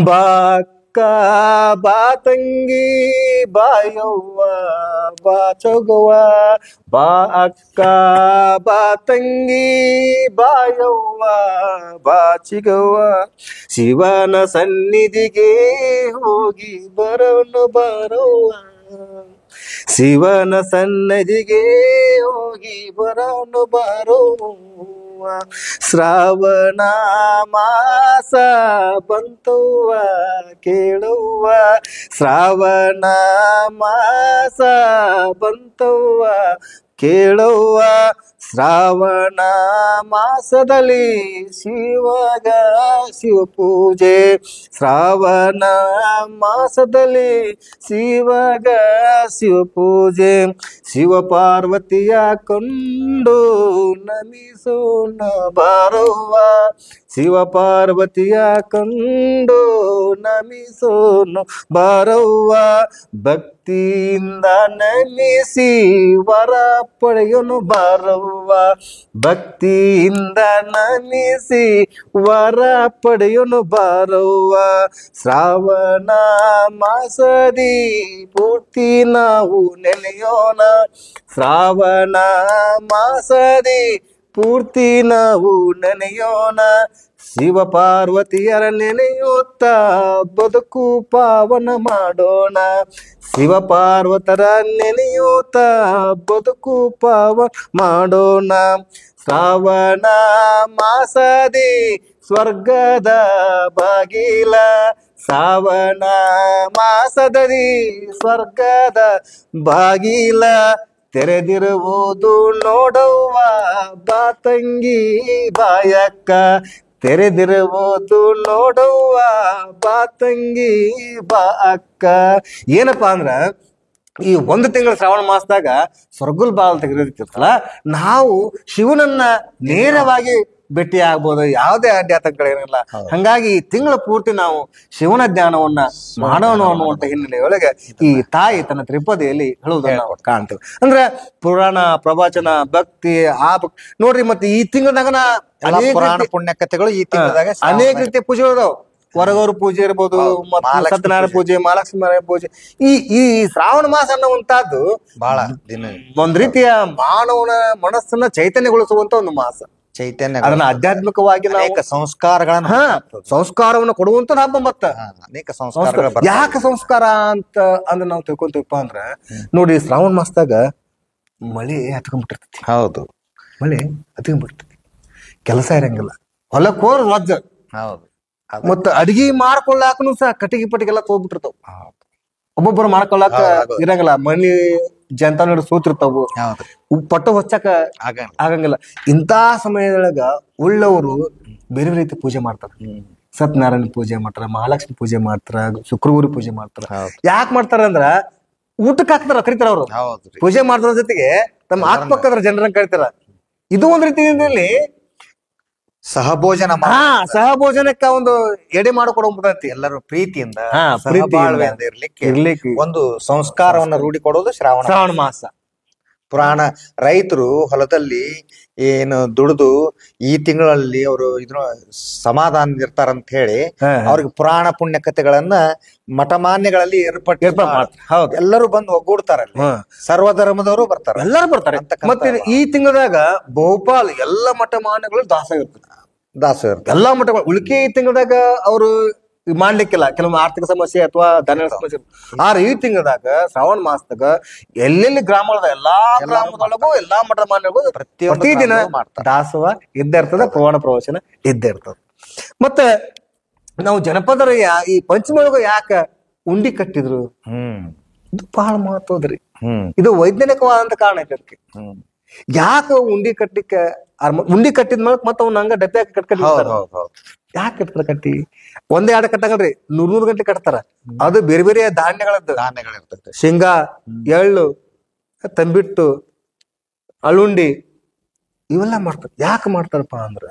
ಬಾಕ್ಕ ಬಾ ತಂಗಿ ಬಾಯವ್ವ ಬಾ ಚೊಗವ್ವ, ಬಾ ಅಕ್ಕ ಬಾ ತಂಗಿ ಬಾಯವ್ವ ಬಾ ಚಿಗವ್ವ, ಶಿವನ ಸನ್ನಿಧಿಗೆ ಹೋಗಿ ಬರೋನು ಬಾರವ್ವ, ಶಿವನ ಸನ್ನಿಧಿಗೆ ಹೋಗಿ ಬರೋನು ಬಾರವ್ವ. ಶ್ರಾವಣ ಮಾಸ ಬಂತವ್ವ ಕೇಳುವ, ಶ್ರಾವಣ ಮಾಸ ಬಂತವ್ವ ಕೇಳುವ, ಶ್ರಾವಣ ಮಾಸದಲ್ಲಿ ಶಿವಗ ಶಿವ ಪೂಜೆ, ಶ್ರಾವಣ ಮಾಸದಲ್ಲಿ ಶಿವಗ ಶಿವ ಪೂಜೆ, ಶಿವ ಪಾರ್ವತಿಯ ಕೊಂಡು ನಮಿಸೋಣ ಬಾರವ್ವ, ಶಿವ ಪಾರ್ವತಿಯ ಕಂಡು ನಮಿಸೋನು ಬಾರವ್ವ, ಭಕ್ತಿಯಿಂದ ನಮಿಸಿ ವರ ಪಡೆಯೋನು ಬಾರವ್ವ, ಭಕ್ತಿಯಿಂದ ನಮಿಸಿ ವರ ಪಡೆಯೋನು ಬಾರವ್ವ. ಶ್ರಾವಣ ಮಾಸದಿ ಪೂರ್ತಿ ನಾವು ನೆನೆಯೋಣ, ಶ್ರಾವಣ ಮಾಸದಿ ಪೂರ್ತಿ ನಾವು ನೆನೆಯೋಣ, ಶಿವ ಪಾರ್ವತಿಯರ ನೆನೆಯುತ್ತ ಬದುಕು ಪಾವನ ಮಾಡೋಣ, ಶಿವ ಪಾರ್ವತರ ನೆನೆಯುತ್ತ ಬದುಕು ಪಾವನ ಮಾಡೋಣ. ಶ್ರಾವಣ ಮಾಸದಿ ಸ್ವರ್ಗದ ಬಾಗಿಲ, ಶ್ರಾವಣ ಮಾಸದಲ್ಲಿ ಸ್ವರ್ಗದ ಬಾಗಿಲ ತೆರೆದಿರುವುದು ನೋಡವ್ವ ಬಾ ತಂಗಿ ಬಾಯಕ್ಕ, ತೆರೆದಿರುವುದು ನೋಡವ್ವ ಬಾ ತಂಗಿ ಬಾ ಅಕ್ಕ. ಏನಪ್ಪಾ ಅಂದ್ರ ಈ ಒಂದು ತಿಂಗಳ ಶ್ರಾವಣ ಮಾಸದಾಗ ಸ್ವರ್ಗುಲ್ ಬಾಲ್ ತೆಗೆದಿರ್ತಿರ್ತಲ್ಲ, ನಾವು ಶಿವನನ್ನ ನೇರವಾಗಿ ಭೇಟಿ ಆಗ್ಬೋದು, ಯಾವುದೇ ಆಧ್ಯಾತ್ಮಗಳೇನಿಲ್ಲ. ಹಂಗಾಗಿ ಈ ತಿಂಗಳ ಪೂರ್ತಿ ನಾವು ಶಿವನ ಜ್ಞಾನವನ್ನ ಮಾಡೋಣ ಅನ್ನುವಂತ ಹಿನ್ನೆಲೆಯೊಳಗೆ ಈ ತಾಯಿ ತನ್ನ ತ್ರಿಪದಿಯಲ್ಲಿ ಹೇಳುವುದನ್ನ ನಾವು ಕಾಣ್ತೇವೆ. ಅಂದ್ರೆ ಪುರಾಣ ಪ್ರವಚನ ಭಕ್ತಿ ನೋಡ್ರಿ. ಮತ್ತೆ ಈ ತಿಂಗಳದಾಗ ಪುರಾಣ ಪುಣ್ಯ ಕಥೆಗಳು ಈ ತಿಂಗಳದಾಗ ಅನೇಕ ರೀತಿಯ ಪೂಜೆಗಳು ಅದಾವ. ಹೊರಗೌರು ಪೂಜೆ ಇರ್ಬೋದು, ಸತ್ಯನಾರಾಯಣ ಪೂಜೆ, ಮಹಾಲಕ್ಷ್ಮಿ ಪೂಜೆ. ಈ ಶ್ರಾವಣ ಮಾಸ ಅನ್ನುವಂತಹದ್ದು ಬಹಳ ಒಂದ್ ರೀತಿಯ ಮಾನವನ ಮನಸ್ಸನ್ನ ಚೈತನ್ಯಗೊಳಿಸುವಂತ ಒಂದು ಮಾಸ. ಚೈತನ್ಯ ಅದನ್ನ ಆಧ್ಯಾತ್ಮಿಕವಾಗಿ ನಾವು ಅನೇಕ ಸಂಸ್ಕಾರಗಳನ್ನ ಸಂಸ್ಕಾರವನ್ನು ಕೊಡುವಂತ ಹಬ್ಬ. ಮತ್ತ ಅನೇಕ ಸಂಸ್ಕಾರಗಳು ಯಾಕೆ ಸಂಸ್ಕಾರ ಅಂತ ಅಂದ್ರೆ ನಾವು ತಿಳ್ಕೊಂತೀವಪ್ಪ ಅಂದ್ರ ನೋಡಿ, ಶ್ರಾವಣ ಮಾಸದಾಗ ಮಳೆ ಹತ್ಕೊಂಡ್ಬಿಟ್ಟಿರ್ತೈತಿ. ಹೌದು, ಮಳೆ ಹತ್ಕೊಂಡ್ಬಿಡ್ತೈತಿ, ಕೆಲಸ ಇರಂಗಿಲ್ಲ, ಹೊಲಕ್ಕೆ ಹೋರ್ ವಜ್ಜ. ಹೌದು. ಮತ್ತ ಅಡಿಗೆ ಮಾಡ್ಕೊಳ್ಳಾಕನು ಸಹ ಕಟ್ಟಿಗೆ ಪಟ್ಟಿಗೆಲ್ಲ ತೋಗ್ಬಿಟ್ಟಿರ್ತಾವ. ಒಬ್ಬೊಬ್ಬರು ಮಾಡ್ಕೊಳ್ಳಾಕ ಇರಂಗಿಲ್ಲ, ಮನಿ ಜನತಾನ ಸೂತಿರ್ತಾವು, ಪಟ್ಟು ಹೊಚ್ಚಕ ಆಗಂಗಿಲ್ಲ. ಇಂಥ ಸಮಯದೊಳಗ ಉಳ್ಳವರು ಬೇರೆ ಬೇರೆ ರೀತಿ ಪೂಜೆ ಮಾಡ್ತಾರ. ಸತ್ಯನಾರಾಯಣ ಪೂಜೆ ಮಾಡ್ತಾರ, ಮಹಾಲಕ್ಷ್ಮಿ ಪೂಜೆ ಮಾಡ್ತಾರ, ಶುಕ್ರವಾರ ಪೂಜೆ ಮಾಡ್ತಾರ. ಯಾಕೆ ಮಾಡ್ತಾರ ಅಂದ್ರ ಊಟಕ್ಕೆ ಹಾಕ್ತಾರ, ಕರಿತಾರ ಅವ್ರು. ಪೂಜೆ ಮಾಡ್ತಾರ ಜೊತೆಗೆ ತಮ್ಮ ಅಕ್ಕಪಕ್ಕದ ಜನರನ್ನ ಕರಿತಾರ. ಇದು ಒಂದ್ ರೀತಿಯಲ್ಲಿ ಸಹಭೋಜನ, ಸಹಭೋಜನಕ್ಕ ಒಂದು ಎಡೆ ಮಾಡಿಕೊಡುವಂತೈತಿ. ಎಲ್ಲರೂ ಪ್ರೀತಿಯಿಂದ ಇರ್ಲಿಕ್ಕೆ ಒಂದು ಸಂಸ್ಕಾರವನ್ನ ರೂಢಿಕೊಡೋದು ಶ್ರಾವಣ ಮಾಸ. ಪುರಾಣ ರೈತರು ಹೊಲದಲ್ಲಿ ಏನು ದುಡಿದು ಈ ತಿಂಗಳಲ್ಲಿ ಅವರು ಇದ್ರ ಸಮಾಧಾನ ಇರ್ತಾರಂತ ಹೇಳಿ ಅವ್ರಿಗೆ ಪುರಾಣ ಪುಣ್ಯ ಕಥೆಗಳನ್ನ ಮಠಮಾನ್ಯಗಳಲ್ಲಿ ಎಲ್ಲರೂ ಬಂದು ಒಗ್ಗೂಡ್ತಾರ. ಸರ್ವಧರ್ಮದವರು ಬರ್ತಾರೆ, ಎಲ್ಲರೂ ಬರ್ತಾರೆ. ಮತ್ತೆ ಈ ತಿಂಗಳದಾಗ ಬಹುಪಾಲ್ ಎಲ್ಲ ಮಠಮಾನ್ಯಗಳು ದಾಸ ಇರ್ತಾರೆ. ಎಲ್ಲಾ ಮಠಗಳು ಉಳಿಕೆ ಈ ತಿಂಗಳದಾಗ ಅವರು ಮಾಡ್ಲಿಕ್ಕಿಲ್ಲ, ಕೆಲವೊಂದು ಆರ್ಥಿಕ ಸಮಸ್ಯೆ ಅಥವಾ ಧನ ಸಮಸ್ಯೆ. ಆದ್ರೆ ಈ ತಿಂಗಳದಾಗ ಶ್ರಾವಣ ಮಾಸದಾಗ ಎಲ್ಲೆಲ್ಲಿ ಗ್ರಾಮದ ಎಲ್ಲಾ ಗ್ರಾಮದೊಳಗೂ ಎಲ್ಲಾ ಮಠಮಾನ್ಯಗಳು ಪ್ರತಿದಿನ ದಾಸವ ಇದ್ದೇ ಇರ್ತದ, ಪುರಾಣ ಪ್ರವಚನ ಇದ್ದೇ ಇರ್ತದ. ಮತ್ತೆ ನಾವು ಜನಪದರ ಈ ಪಂಚಮೊಳಗ ಯಾಕ ಉಂಡಿ ಕಟ್ಟಿದ್ರು, ಇದು ಬಹಳ ಮಹತ್ವದ್ರಿ. ಇದು ವೈಜ್ಞಾನಿಕವಾದಂತ ಕಾರಣ ಐತೆ ಅದಕ್ಕೆ. ಯಾಕ ಉಂಡಿ ಕಟ್ಟಿಕ್ಕೆ ಉಂಡಿ ಕಟ್ಟಿದ ಮೇಲೆ ಮತ್ತ ಅವ್ನ ಹಂಗ ಡಬ್ಬೆ ಹಾಕಿ ಕಟ್ಕಟ್ಟಿ ಯಾಕೆ ಕಟ್ತಾರ? ಕಟ್ಟಿ ಒಂದೇ ಆಡ ಕಟ್ಟಂಗಲ್ರಿ, 100 ಗಂಟೆ ಕಟ್ತಾರ. ಅದು ಬೇರೆ ಬೇರೆ ಧಾನ್ಯಗಳಿರ್ತೈತೆ, ಶೇಂಗಾ, ಎಳ್ಳು, ತಂಬಿಟ್ಟು, ಅಳುಂಡಿ ಇವೆಲ್ಲ ಮಾಡ್ತಾರ. ಯಾಕೆ ಮಾಡ್ತಾರಪ್ಪ ಅಂದ್ರ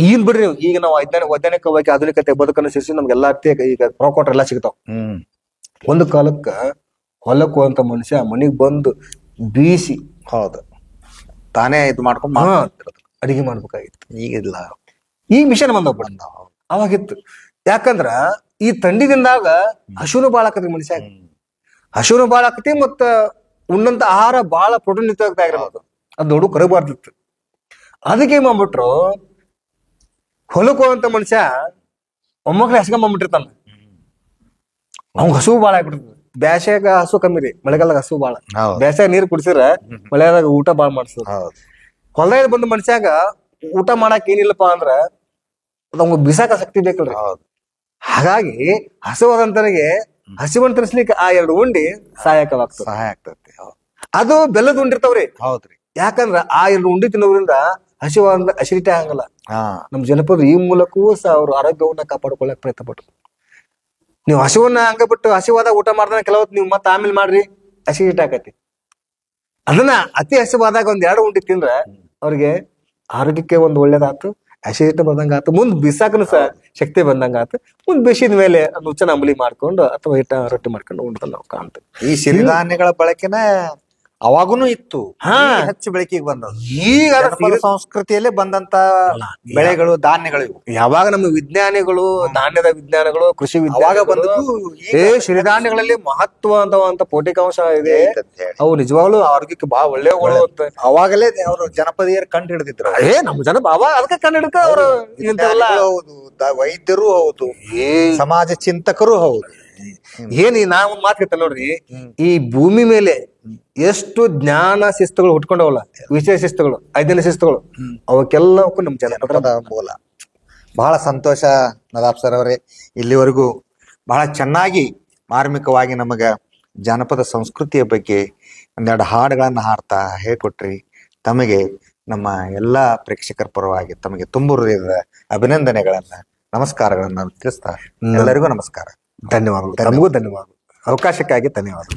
ಈಗ ಬಿಡ್ರಿ, ಈಗ ನಾವು ವೈಜ್ಞಾನಿಕವಾಗಿ ಆಧುನಿಕತೆ ಬದುಕನ್ನು ಸೇರಿಸಿ ನಮ್ಗೆಲ್ಲಾ ಈಗ ಪ್ರಾಕೊಟ್ರ ಎಲ್ಲಾ ಸಿಗ್ತಾವ. ಒಂದು ಕಾಲಕ್ಕ ಹೊಲಕ್ಕೆ ಹೋದಂತ ಮನುಷ್ಯ ಮನಿಗ್ ಬಂದು ಬೀಸಿ ತಾನೇ ಇದು ಮಾಡ್ಕೊಂಡ್ ಅಡಿಗೆ ಮಾಡ್ಬೇಕಾಗಿತ್ತು. ಈಗಿಲ್ಲ, ಈ ಮಿಷನ್ ಬಂದ ಅವಾಗಿತ್ತು. ಯಾಕಂದ್ರ ಈ ಥಂಡಿದಿಂದಾಗ ಹಸುನು ಬಾಳ ಆಕತಿ, ಮನುಷ್ಯ ಹಸುನು ಬಾಳ ಆಕತಿ. ಮತ್ತ ಉಣ್ಣಂತ ಆಹಾರ ಬಹಳ ಪ್ರೋಟೀನ್ ಯುಕ್ತವಾಗಿರ್ಬೇಕು, ಅದು ದೊಡ್ಡ ಕರಬಾರ್ದಿತ್ತು. ಅದಕ್ಕೆ ಏನ್ ಮಾಡ್ಬಿಟ್ರು, ಹೊಲಕ್ ಹೋಗಂತ ಮನುಷ್ಯ ಒಮ್ಮಕ್ಳು ಹಸ್ಕೊಂಡ್ಬಿಟ್ಟಿರ್ತಾನ, ಅವ್ನ ಹಸು ಬಾಳ ಆಗ್ಬಿಟ್ಟಿರ್ತದೆ. ಬ್ಯಾಸ್ಯಾಗ ಹಸು ಕಮ್ಮಿ ರೀ, ಮಳೆಗಾಲದಾಗ ಹಸು ಬಾಳ. ಬ್ಯಾಸ್ಯಾಗ ನೀರ್ ಕುಡಿಸಿರ ಮಳೆಗಾಲದಾಗ ಊಟ ಬಾಳ ಮಾಡ್ಸೋದು. ಹೊಲದಾಗ ಬಂದ ಮನುಷ್ಯಾಗ ಊಟ ಮಾಡಕ್ ಏನಿಲ್ಲಪ್ಪ ಅಂದ್ರ ಅದಂಗ ಬಿಸಾಕ ಶಕ್ತಿ ಬೇಕಲ್ರಿ. ಹಾಗಾಗಿ ಹಸುವಾದಂತನಿಗೆ ಹಸಿವನ್ ತರಿಸ್ಲಿಕ್ಕೆ ಆ 2 ಉಂಡಿ ಸಹಾಯ ಆಗ್ತೈತಿ. ಅದು ಬೆಲ್ಲದ ಉಂಡಿ ಇರ್ತಾವ್ರಿ. ಯಾಕಂದ್ರ ಆ 2 ಉಂಡಿ ತಿನ್ನೋದ್ರಿಂದ ಹಸಿವಾದ ಅಸಿಡಿಟಿ ಆಗಲ್ಲ. ನಮ್ ಜನಪದರು ಈ ಮೂಲಕವೂ ಸಹ ಅವ್ರ ಆರೋಗ್ಯವನ್ನ ಕಾಪಾಡ್ಕೊಳ್ಳಕ್ ಪ್ರಯತ್ನ ಪಟ್ರು. ನೀವು ಹಸಿವನ್ನ ಹಂಗ ಬಿಟ್ಟು ಹಸಿವಾದ ಊಟ ಮಾಡ್ದ ಕೆಲವತ್ತು ನೀವು ಮತ್ತೆ ಆಮೇಲೆ ಮಾಡ್ರಿ, ಅಸಿಡಿಟಿ ಆಕತಿ. ಅದನ್ನ ಅತಿ ಹಸಿವಾದಾಗ 1-2 ಉಂಡಿ ತಿಂದ್ರ ಅವ್ರಿಗೆ ಆರೋಗ್ಯಕ್ಕೆ ಒಂದು ಒಳ್ಳೇದಾತು, ಅಸಿಡಿಟಿ ಬಂದಂಗ ಆತು, ಮುಂದ್ ಬಿಸಾಕನು ಸಹ ಶಕ್ತಿ ಬಂದಂಗ ಆತು. ಮುಂದ್ ಬಿಸಿದ ಮೇಲೆ ನುಚ್ಚನ ಅಂಬಲಿ ಮಾಡ್ಕೊಂಡು ಅಥವಾ ಹಿಟ್ಟ ರೊಟ್ಟಿ ಮಾಡ್ಕೊಂಡು ಉಂಟು ನಾವು ಕಾಣ್ತೇವೆ. ಈ ಸಿರಿಧಾನ್ಯಗಳ ಬಳಕೆನ ಅವಾಗೂನು ಇತ್ತು, ಹೆಚ್ಚು ಬೆಳಕಿಗೆ ಬಂದದ್ದು. ಈಗ ಸಂಸ್ಕೃತಿಯಲ್ಲೇ ಬಂದಂತ ಬೆಳೆಗಳು, ಧಾನ್ಯಗಳು ಇವು. ಯಾವಾಗ ನಮ್ಮ ವಿಜ್ಞಾನಿಗಳು ಧಾನ್ಯದ ವಿಜ್ಞಾನಗಳು, ಕೃಷಿ ಅವಾಗ ಬಂದದ್ದು. ಸಿರಿಧಾನ್ಯಗಳಲ್ಲಿ ಮಹತ್ವ ಅಂತ ಪೌಷ್ಟಿಕಾಂಶ ಇದೆ. ಅವು ನಿಜವಾಗ್ಲೂ ಆರೋಗ್ಯಕ್ಕೆ ಬಹಳ ಒಳ್ಳೆಯಗಳು. ಅವಾಗಲೇ ಅವರು ಜನಪದಿಯರು ಕಂಡು ಹಿಡಿದಿದ್ರು. ನಮ್ಮ ಅವಾಗ ಅದಕ್ಕೆ ಕಂಡು ಹಿಡ್ಕ ಅವರು ಹೌದು, ವೈದ್ಯರು ಹೌದು, ಸಮಾಜ ಚಿಂತಕರು ಹೌದು. ನಾ ಒಂದ್ ಮಾತು ಹೇಳ್ತೇನೆ ನೋಡ್ರಿ, ಈ ಭೂಮಿ ಮೇಲೆ ಎಷ್ಟು ಜ್ಞಾನ ಶಿಸ್ತುಗಳು ಹುಟ್ಕೊಂಡವಲ್ಲ, ವಿಷಯ ಶಿಸ್ತುಗಳು, ಐದನೇ ಶಿಸ್ತುಗಳು, ಅವಕ್ಕೆಲ್ಲಕ್ಕೂ ನಮ್ ಜನಪದ ಮೂಲ. ಬಹಳ ಸಂತೋಷ ನದಾಫ್ ಸರ್ ಅವರೇ, ಇಲ್ಲಿವರೆಗೂ ಬಹಳ ಚೆನ್ನಾಗಿ ಮಾರ್ಮಿಕವಾಗಿ ನಮಗ ಜಾನಪದ ಸಂಸ್ಕೃತಿಯ ಬಗ್ಗೆ 2 ಹಾಡುಗಳನ್ನ ಹಾಡ್ತಾ ಹೇಳ್ಕೊಟ್ರಿ. ತಮಗೆ ನಮ್ಮ ಎಲ್ಲಾ ಪ್ರೇಕ್ಷಕರ ಪರವಾಗಿ ತಮಗೆ ತುಂಬು ಹೃದಯದ ಅಭಿನಂದನೆಗಳನ್ನ, ನಮಸ್ಕಾರಗಳನ್ನ ತಿಳಿಸ್ತಾ ಎಲ್ಲರಿಗೂ ನಮಸ್ಕಾರ. ಧನ್ಯವಾದಗಳು. ನಮಗೂ ಧನ್ಯವಾದ. ಅವಕಾಶಕ್ಕಾಗಿ ಧನ್ಯವಾದಗಳು.